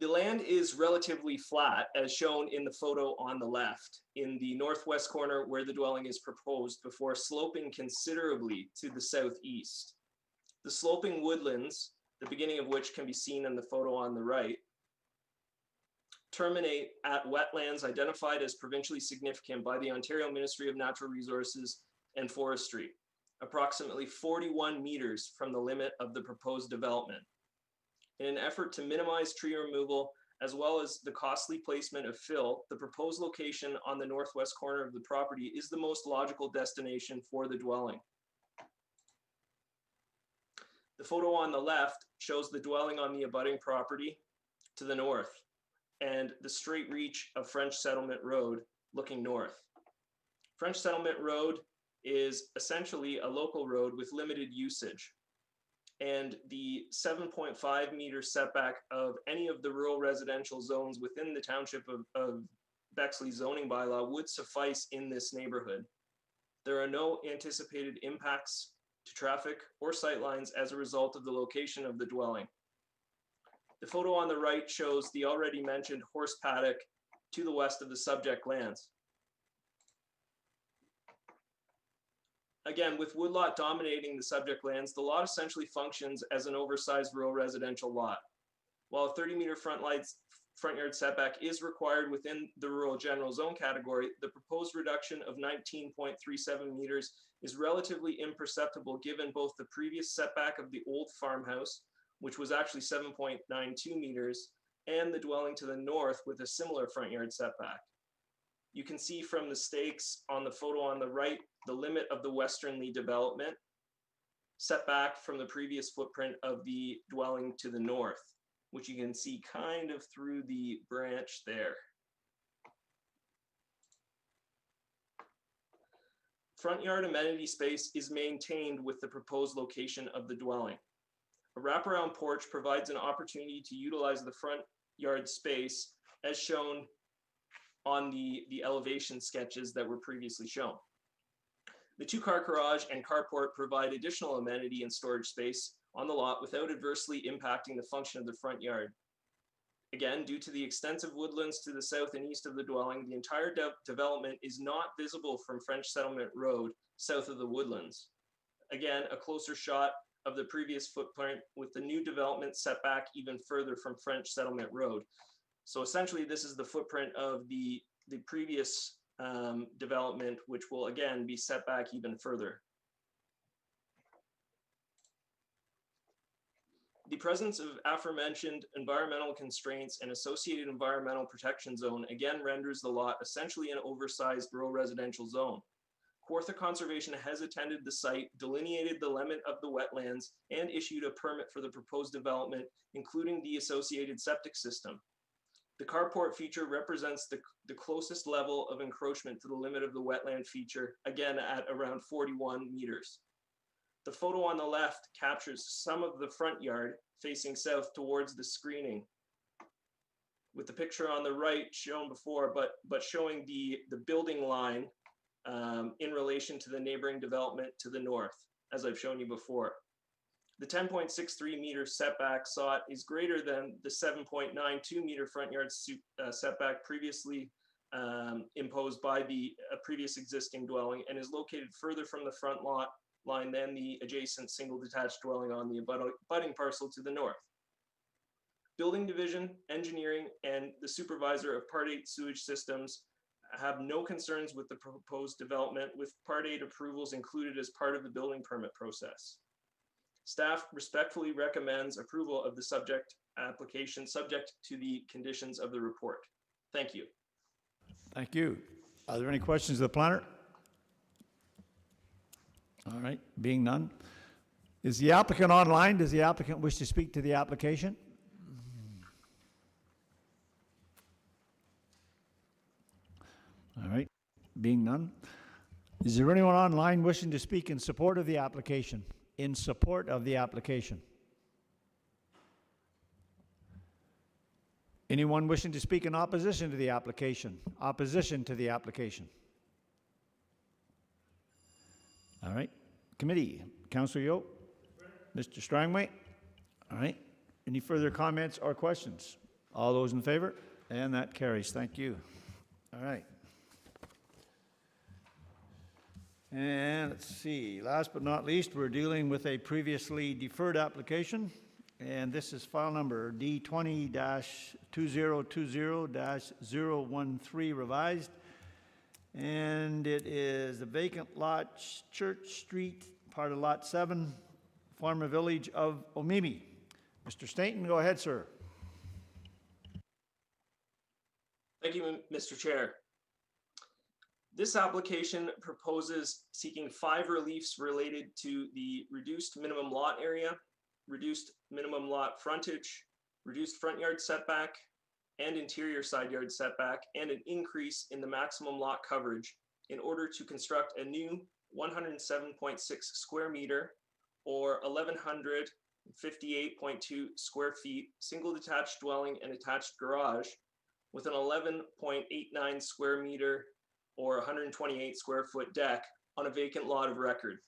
The land is relatively flat, as shown in the photo on the left, in the northwest corner where the dwelling is proposed, before sloping considerably to the southeast. The sloping woodlands, the beginning of which can be seen in the photo on the right, terminate at wetlands identified as provincially significant by the Ontario Ministry of Natural Resources and Forestry, approximately 41 meters from the limit of the proposed development. In an effort to minimize tree removal, as well as the costly placement of fill, the proposed location on the northwest corner of the property is the most logical destination for the dwelling. The photo on the left shows the dwelling on the abutting property to the north and the straight reach of French Settlement Road looking north. French Settlement Road is essentially a local road with limited usage. And the 7.5 meter setback of any of the rural residential zones within the township of Bexley zoning bylaw would suffice in this neighborhood. There are no anticipated impacts to traffic or sightlines as a result of the location of the dwelling. The photo on the right shows the already mentioned horse paddock to the west of the subject lands. Again, with woodlot dominating the subject lands, the lot essentially functions as an oversized rural residential lot. While a 30-meter front yard setback is required within the rural general zone category, the proposed reduction of 19.37 meters is relatively imperceptible given both the previous setback of the old farmhouse, which was actually 7.92 meters, and the dwelling to the north with a similar front yard setback. You can see from the stakes on the photo on the right, the limit of the westernly development, setback from the previous footprint of the dwelling to the north, which you can see kind of through the branch there. Front yard amenity space is maintained with the proposed location of the dwelling. A wraparound porch provides an opportunity to utilize the front yard space as shown on the elevation sketches that were previously shown. The two-car garage and carport provide additional amenity and storage space on the lot without adversely impacting the function of the front yard. Again, due to the extensive woodlands to the south and east of the dwelling, the entire development is not visible from French Settlement Road south of the woodlands. Again, a closer shot of the previous footprint with the new development set back even further from French Settlement Road. So essentially, this is the footprint of the previous development, which will again be set back even further. The presence of aforementioned environmental constraints and associated environmental protection zone again renders the lot essentially an oversized rural residential zone. Kawartha Conservation has attended the site, delineated the limit of the wetlands, and issued a permit for the proposed development, including the associated septic system. The carport feature represents the closest level of encroachment to the limit of the wetland feature, again at around 41 meters. The photo on the left captures some of the front yard facing south towards the screening, with the picture on the right shown before, but showing the building line in relation to the neighboring development to the north, as I've shown you before. The 10.63 meter setback sought is greater than the 7.92 meter front yard setback previously imposed by the previous existing dwelling and is located further from the front lot line than the adjacent single detached dwelling on the abutting parcel to the north. Building division, engineering, and the supervisor of Part 8 sewage systems have no concerns with the proposed development, with Part 8 approvals included as part of the building permit process. Staff respectfully recommends approval of the subject application subject to the conditions of the report. Thank you. Thank you. Are there any questions of the planner? All right, being none. Is the applicant online? Does the applicant wish to speak to the application? All right, being none. Is there anyone online wishing to speak in support of the application? In support of the application? Anyone wishing to speak in opposition to the application? Opposition to the application? All right, committee, Councillor Yo, Mr. Strangway. All right, any further comments or questions? All those in favor? And that carries, thank you. All right. And let's see, last but not least, we're dealing with a previously deferred application, and this is file number D20-2020-013 revised. And it is the vacant lot, Church Street, part of Lot 7, Farmer Village of Omimi. Mr. Stainton, go ahead, sir. Thank you, Mr. Chair. This application proposes seeking 5 reliefs related to the reduced minimum lot area, reduced minimum lot frontage, reduced front yard setback, and interior side yard setback, and an increase in the maximum lot coverage in order to construct a new 107.6 square meter or 1,158.2 square feet single detached dwelling and attached garage with an 11.89 square meter or 128 square foot deck on a vacant lot of record.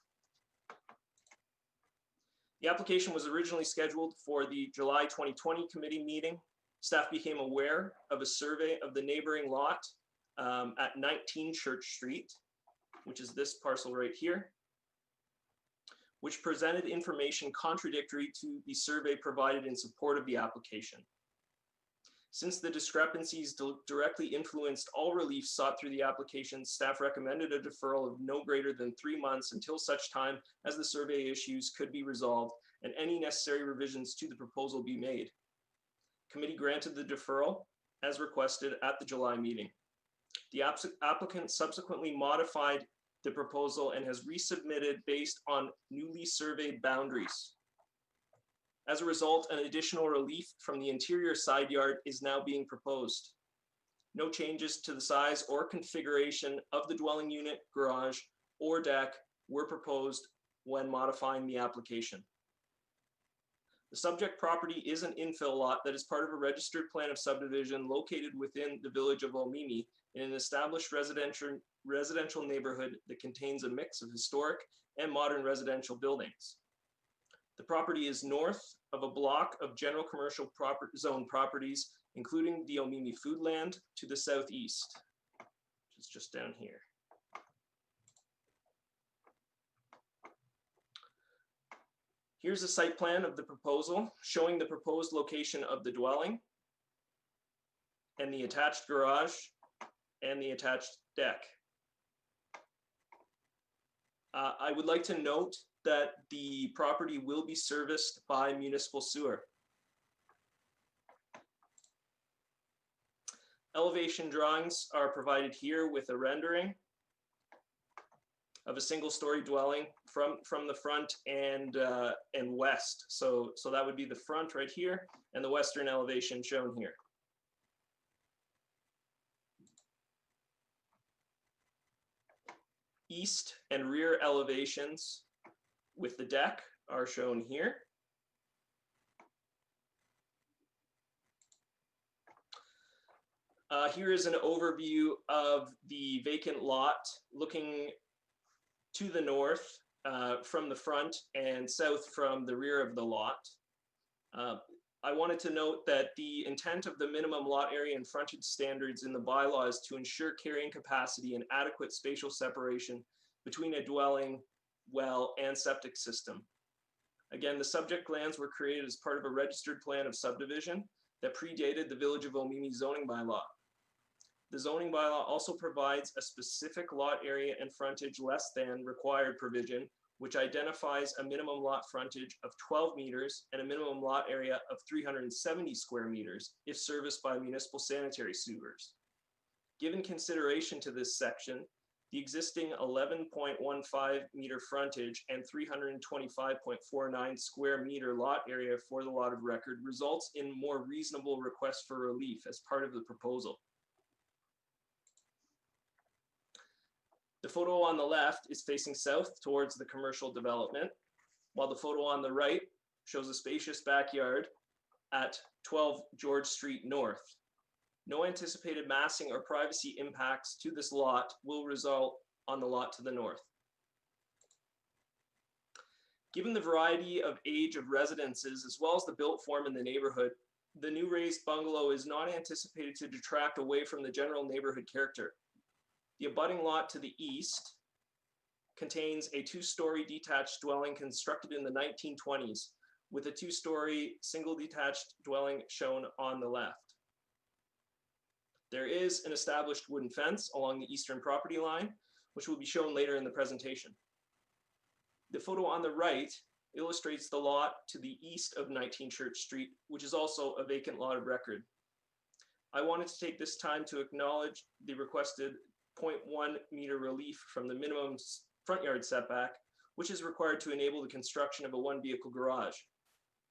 The application was originally scheduled for the July 2020 committee meeting. Staff became aware of a survey of the neighboring lot at 19 Church Street, which is this parcel right here, which presented information contradictory to the survey provided in support of the application. Since the discrepancies directly influenced all relief sought through the application, staff recommended a deferral of no greater than 3 months until such time as the survey issues could be resolved and any necessary revisions to the proposal be made. Committee granted the deferral as requested at the July meeting. The applicant subsequently modified the proposal and has resubmitted based on newly surveyed boundaries. As a result, an additional relief from the interior side yard is now being proposed. No changes to the size or configuration of the dwelling unit, garage, or deck were proposed when modifying the application. The subject property is an infill lot that is part of a registered plan of subdivision located within the village of Omemee in an established residential neighborhood that contains a mix of historic and modern residential buildings. The property is north of a block of general commercial zone properties, including the Omemee Foodland to the southeast, which is just down here. Here's a site plan of the proposal showing the proposed location of the dwelling and the attached garage and the attached deck. I would like to note that the property will be serviced by municipal sewer. Elevation drawings are provided here with a rendering of a single-story dwelling from the front and west. So that would be the front right here and the western elevation shown here. East and rear elevations with the deck are shown here. Here is an overview of the vacant lot looking to the north from the front and south from the rear of the lot. I wanted to note that the intent of the minimum lot area and frontage standards in the bylaw is to ensure carrying capacity and adequate spatial separation between a dwelling, well, and septic system. Again, the subject lands were created as part of a registered plan of subdivision that predated the Village of Omemee zoning bylaw. The zoning bylaw also provides a specific lot area and frontage less than required provision, which identifies a minimum lot frontage of 12 meters and a minimum lot area of 370 square meters if serviced by municipal sanitary sewers. Given consideration to this section, the existing 11.15 meter frontage and 325.49 square meter lot area for the lot of record results in more reasonable requests for relief as part of the proposal. The photo on the left is facing south towards the commercial development, while the photo on the right shows a spacious backyard at 12 George Street North. No anticipated massing or privacy impacts to this lot will result on the lot to the north. Given the variety of age of residences as well as the built form in the neighborhood, the new raised bungalow is not anticipated to detract away from the general neighborhood character. The abutting lot to the east contains a 2-story detached dwelling constructed in the 1920s with a 2-story single detached dwelling shown on the left. There is an established wooden fence along the eastern property line, which will be shown later in the presentation. The photo on the right illustrates the lot to the east of 19 Church Street, which is also a vacant lot of record. I wanted to take this time to acknowledge the requested 0.1 meter relief from the minimum front yard setback, which is required to enable the construction of a 1-vehicle garage.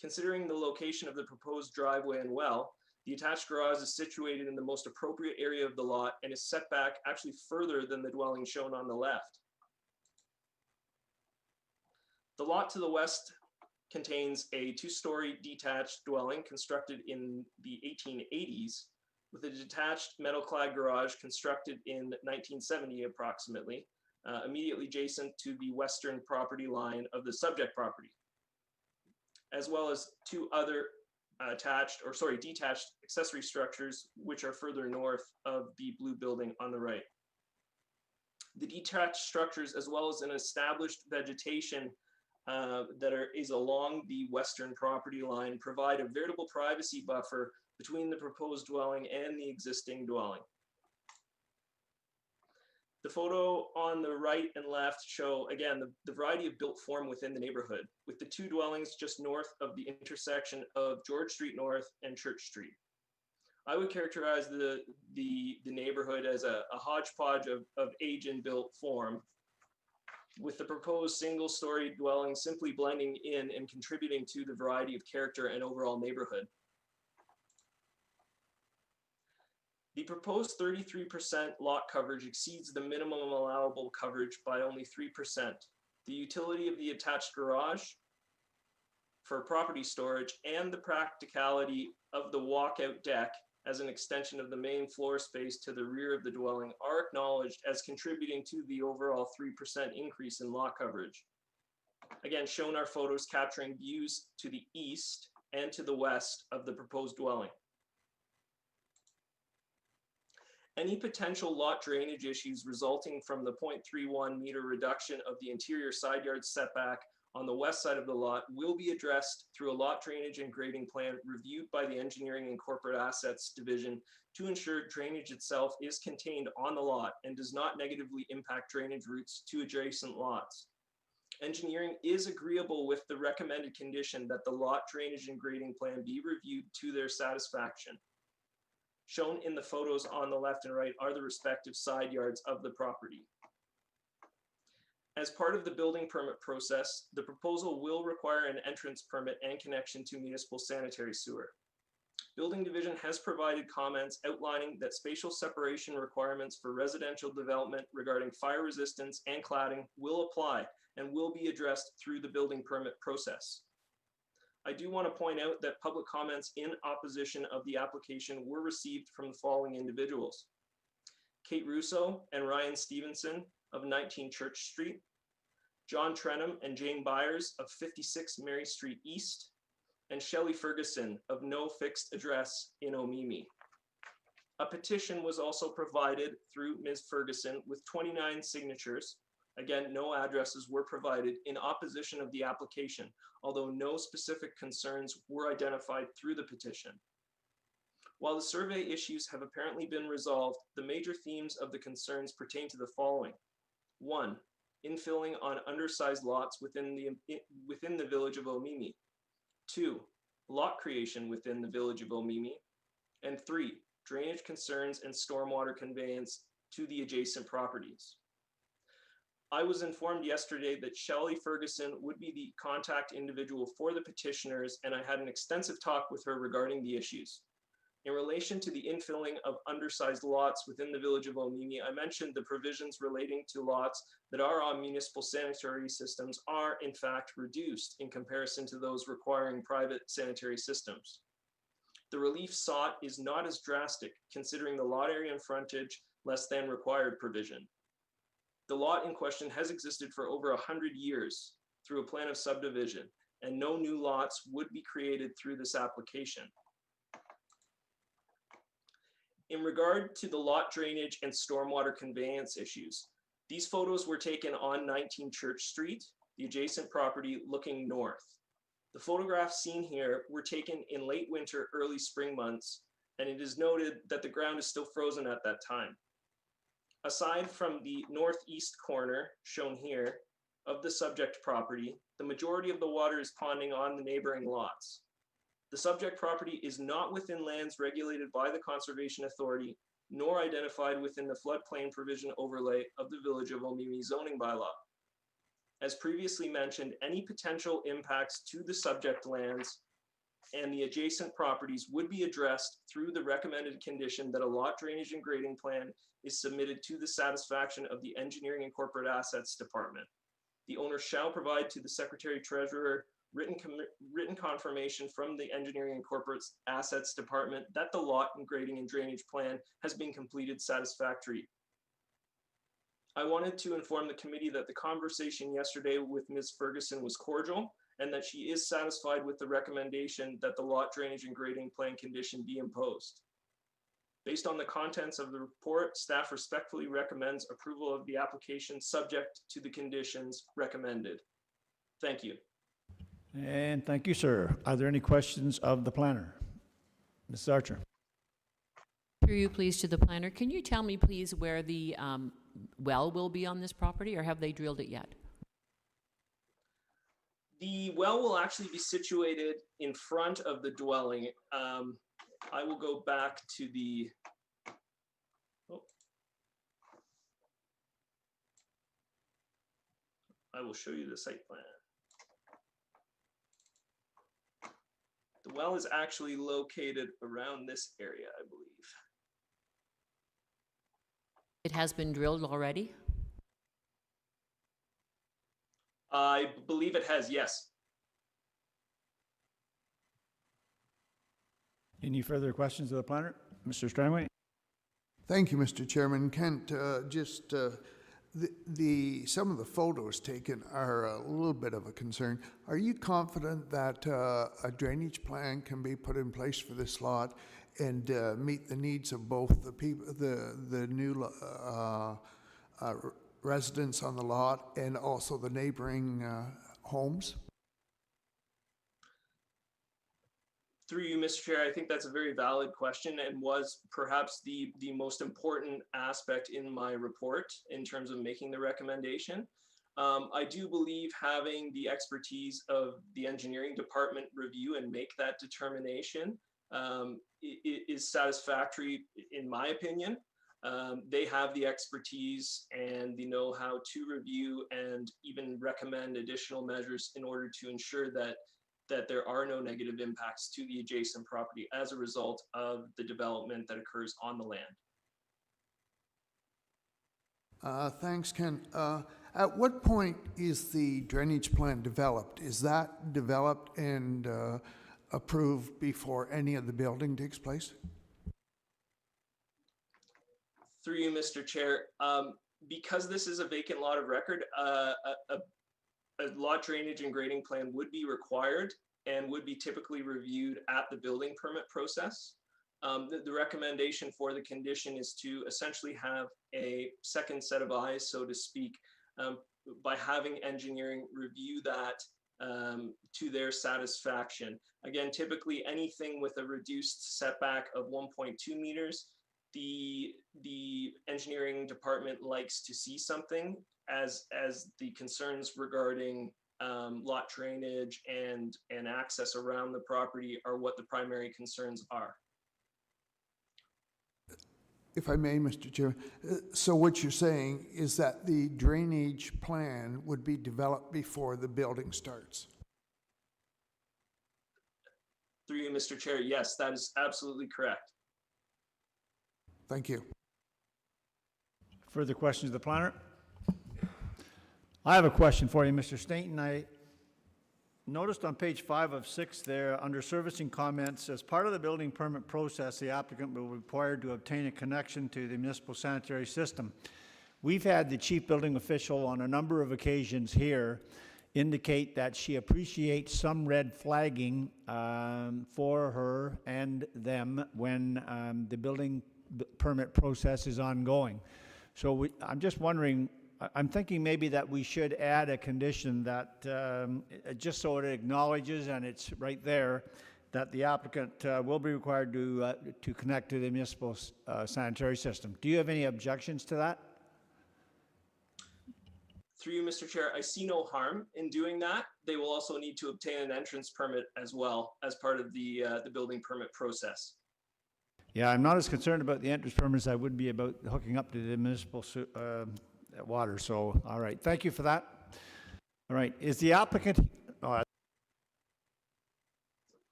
Considering the location of the proposed driveway and well, the attached garage is situated in the most appropriate area of the lot and is set back actually further than the dwelling shown on the left. The lot to the west contains a two-story detached dwelling constructed in the 1880s with a detached metal-clad garage constructed in 1970 approximately, immediately adjacent to the western property line of the subject property, as well as two other detached accessory structures, which are further north of the blue building on the right. The detached structures, as well as an established vegetation that is along the western property line, provide a veritable privacy buffer between the proposed dwelling and the existing dwelling. The photo on the right and left show, again, the variety of built form within the neighborhood, with the two dwellings just north of the intersection of George Street North and Church Street. I would characterize the neighborhood as a hodgepodge of age and built form, with the proposed single-story dwelling simply blending in and contributing to the variety of character and overall neighborhood. The proposed 33% lot coverage exceeds the minimum allowable coverage by only 3%. The utility of the attached garage for property storage and the practicality of the walkout deck as an extension of the main floor space to the rear of the dwelling are acknowledged as contributing to the overall 3% increase in lot coverage. Again, shown are photos capturing views to the east and to the west of the proposed dwelling. Any potential lot drainage issues resulting from the 0.31 meter reduction of the interior side yard setback on the west side of the lot will be addressed through a lot drainage and grading plan reviewed by the Engineering and Corporate Assets Division to ensure drainage itself is contained on the lot and does not negatively impact drainage routes to adjacent lots. Engineering is agreeable with the recommended condition that the lot drainage and grading plan be reviewed to their satisfaction. Shown in the photos on the left and right are the respective side yards of the property. As part of the building permit process, the proposal will require an entrance permit and connection to municipal sanitary sewer. Building Division has provided comments outlining that spatial separation requirements for residential development regarding fire resistance and cladding will apply and will be addressed through the building permit process. I do want to point out that public comments in opposition of the application were received from the following individuals: Kate Russo and Ryan Stevenson of 19 Church Street, John Trenham and Jane Byers of 56 Mary Street East, and Shelley Ferguson of No Fixed Address in Omimi. A petition was also provided through Ms. Ferguson with 29 signatures. Again, no addresses were provided in opposition of the application, although no specific concerns were identified through the petition. While the survey issues have apparently been resolved, the major themes of the concerns pertain to the following. 1, infilling on undersized lots within the village of Omimi. 2, lot creation within the village of Omimi. And 3, drainage concerns and stormwater conveyance to the adjacent properties. I was informed yesterday that Shelley Ferguson would be the contact individual for the petitioners, and I had an extensive talk with her regarding the issues. In relation to the infilling of undersized lots within the village of Omimi, I mentioned the provisions relating to lots that are on municipal sanitary systems are in fact reduced in comparison to those requiring private sanitary systems. The relief sought is not as drastic considering the lot area and frontage less than required provision. The lot in question has existed for over 100 years through a plan of subdivision, and no new lots would be created through this application. In regard to the lot drainage and stormwater conveyance issues, these photos were taken on 19 Church Street, the adjacent property looking north. The photographs seen here were taken in late winter, early spring months, and it is noted that the ground is still frozen at that time. Aside from the northeast corner, shown here, of the subject property, the majority of the water is ponding on the neighboring lots. The subject property is not within lands regulated by the Conservation Authority, nor identified within the floodplain provision overlay of the Village of Omimi zoning bylaw. As previously mentioned, any potential impacts to the subject lands and the adjacent properties would be addressed through the recommended condition that a lot drainage and grading plan is submitted to the satisfaction of the Engineering and Corporate Assets Department. The owner shall provide to the Secretary Treasurer written confirmation from the Engineering and Corporate Assets Department that the lot and grading and drainage plan has been completed satisfactory. I wanted to inform the committee that the conversation yesterday with Ms. Ferguson was cordial and that she is satisfied with the recommendation that the lot drainage and grading plan condition be imposed. Based on the contents of the report, staff respectfully recommends approval of the application subject to the conditions recommended. Thank you. And thank you, sir. Are there any questions of the planner? Mrs. Archer. Through you, please, to the planner. Can you tell me, please, where the well will be on this property, or have they drilled it yet? The well will actually be situated in front of the dwelling. I will go back to the, I will show you the site plan. The well is actually located around this area, I believe. It has been drilled already? I believe it has, yes. Any further questions of the planner? Mr. Strangway? Thank you, Mr. Chairman. Kent, some of the photos taken are a little bit of a concern. Are you confident that a drainage plan can be put in place for this lot and meet the needs of both the people, the new residents on the lot and also the neighboring homes? Through you, Mr. Chair, I think that's a very valid question and was perhaps the most important aspect in my report in terms of making the recommendation. I do believe having the expertise of the engineering department review and make that determination is satisfactory in my opinion. They have the expertise and the know-how to review and even recommend additional measures in order to ensure that there are no negative impacts to the adjacent property as a result of the development that occurs on the land. Thanks, Ken. At what point is the drainage plan developed? Is that developed and approved before any of the building takes place? Through you, Mr. Chair, because this is a vacant lot of record, a lot drainage and grading plan would be required and would be typically reviewed at the building permit process. The recommendation for the condition is to essentially have a second set of eyes, so to speak, by having engineering review that to their satisfaction. Again, typically anything with a reduced setback of 1.2 meters, the engineering department likes to see something as the concerns regarding lot drainage and access around the property are what the primary concerns are. If I may, Mr. Chair, so what you're saying is that the drainage plan would be developed before the building starts? Through you, Mr. Chair, yes, that is absolutely correct. Thank you. Further questions of the planner? I have a question for you, Mr. Stainton. I noticed on page 5 of 6 there, under servicing comments, as part of the building permit process, the applicant will be required to obtain a connection to the municipal sanitary system. We've had the chief building official on a number of occasions here indicate that she appreciates some red flagging for her and them when the building permit process is ongoing. So I'm just wondering, I'm thinking maybe that we should add a condition that just so it acknowledges, and it's right there, that the applicant will be required to connect to the municipal sanitary system. Do you have any objections to that? Through you, Mr. Chair, I see no harm in doing that. They will also need to obtain an entrance permit as well as part of the building permit process. Yeah, I'm not as concerned about the entrance permit as I would be about hooking up to the municipal water. So, all right, thank you for that. All right, is the applicant,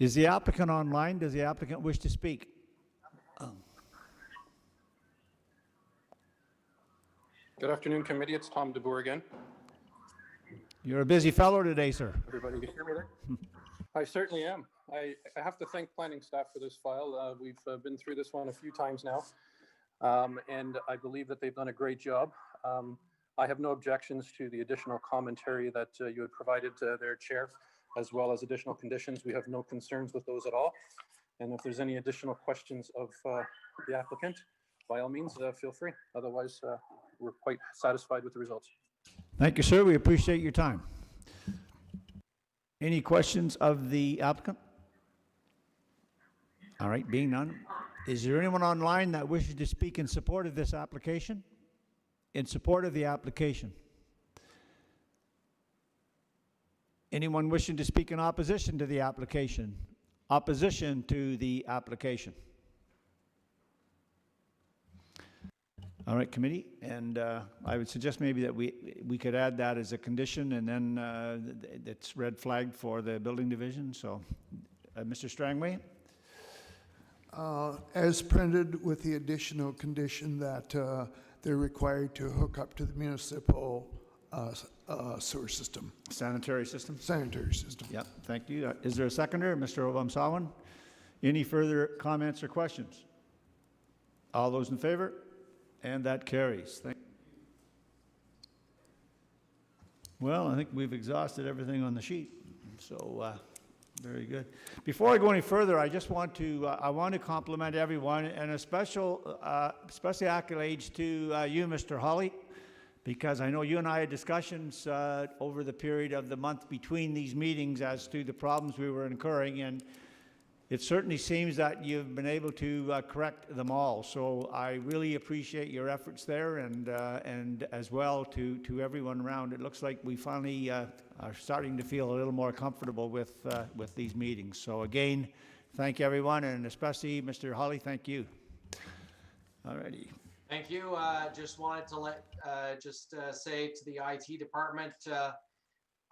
Is the applicant online? Does the applicant wish to speak? Good afternoon, committee. It's Tom DeBoer again. You're a busy fellow today, sir. Everybody can hear me there? I certainly am. I have to thank planning staff for this file. We've been through this one a few times now, and I believe that they've done a great job. I have no objections to the additional commentary that you had provided to their chair, as well as additional conditions. We have no concerns with those at all. And if there's any additional questions of the applicant, by all means, feel free. Otherwise, we're quite satisfied with the results. Thank you, sir. We appreciate your time. Any questions of the applicant? All right, being none. Is there anyone online that wishes to speak in support of this application? In support of the application? Anyone wishing to speak in opposition to the application? Opposition to the application? All right, committee, and I would suggest maybe that we could add that as a condition, and then it's red flagged for the building division. So, Mr. Strangway? As printed with the additional condition that they're required to hook up to the municipal sewer system, Sanitary system? sanitary system. Yep, thank you. Is there a seconder, Mr. Obamsawan? Any further comments or questions? All those in favor? And that carries. Well, I think we've exhausted everything on the sheet, so very good. Before I go any further, I just want to compliment everyone, and especially accolades to you, Mr. Holly, because I know you and I had discussions over the period of the month between these meetings as to the problems we were incurring, and it certainly seems that you've been able to correct them all. So I really appreciate your efforts there, and as well to everyone around. It looks like we finally are starting to feel a little more comfortable with these meetings. So again, thank everyone, and especially Mr. Holly, thank you. All righty. Thank you. Just wanted to say to the IT department,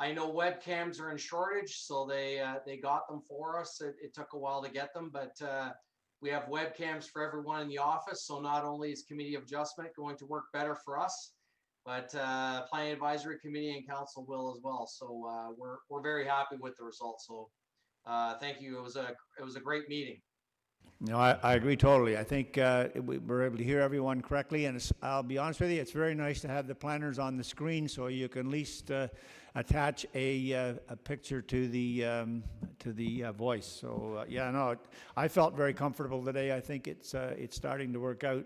I know webcams are in shortage, so they got them for us. It took a while to get them, but we have webcams for everyone in the office. So not only is Committee of Adjustment going to work better for us, but Planning Advisory Committee and Council will as well. So we're very happy with the results. So thank you. It was a great meeting. No, I agree totally. I think we were able to hear everyone correctly, and I'll be honest with you, it's very nice to have the planners on the screen so you can at least attach a picture to the voice. So yeah, no, I felt very comfortable today. I think it's starting to work out,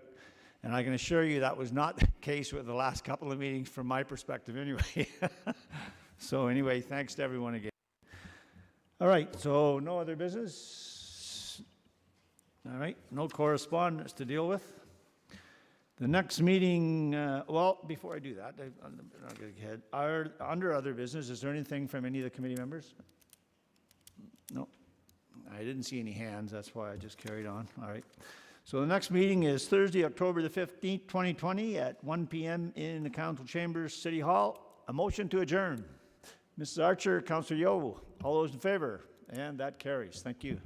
and I can assure you that was not the case with the last couple of meetings from my perspective anyway. So anyway, thanks to everyone again. All right, so no other business. All right, no correspondence to deal with. The next meeting, well, before I do that, I'm not going to get ahead. Under other business, is there anything from any of the committee members? No, I didn't see any hands. That's why I just carried on. All right. So the next meeting is Thursday, October the 15th, 2020 at 1 p.m. in the Council Chambers, City Hall. A motion to adjourn. Mrs. Archer, Councillor Yo, all those in favor? And that carries. Thank you.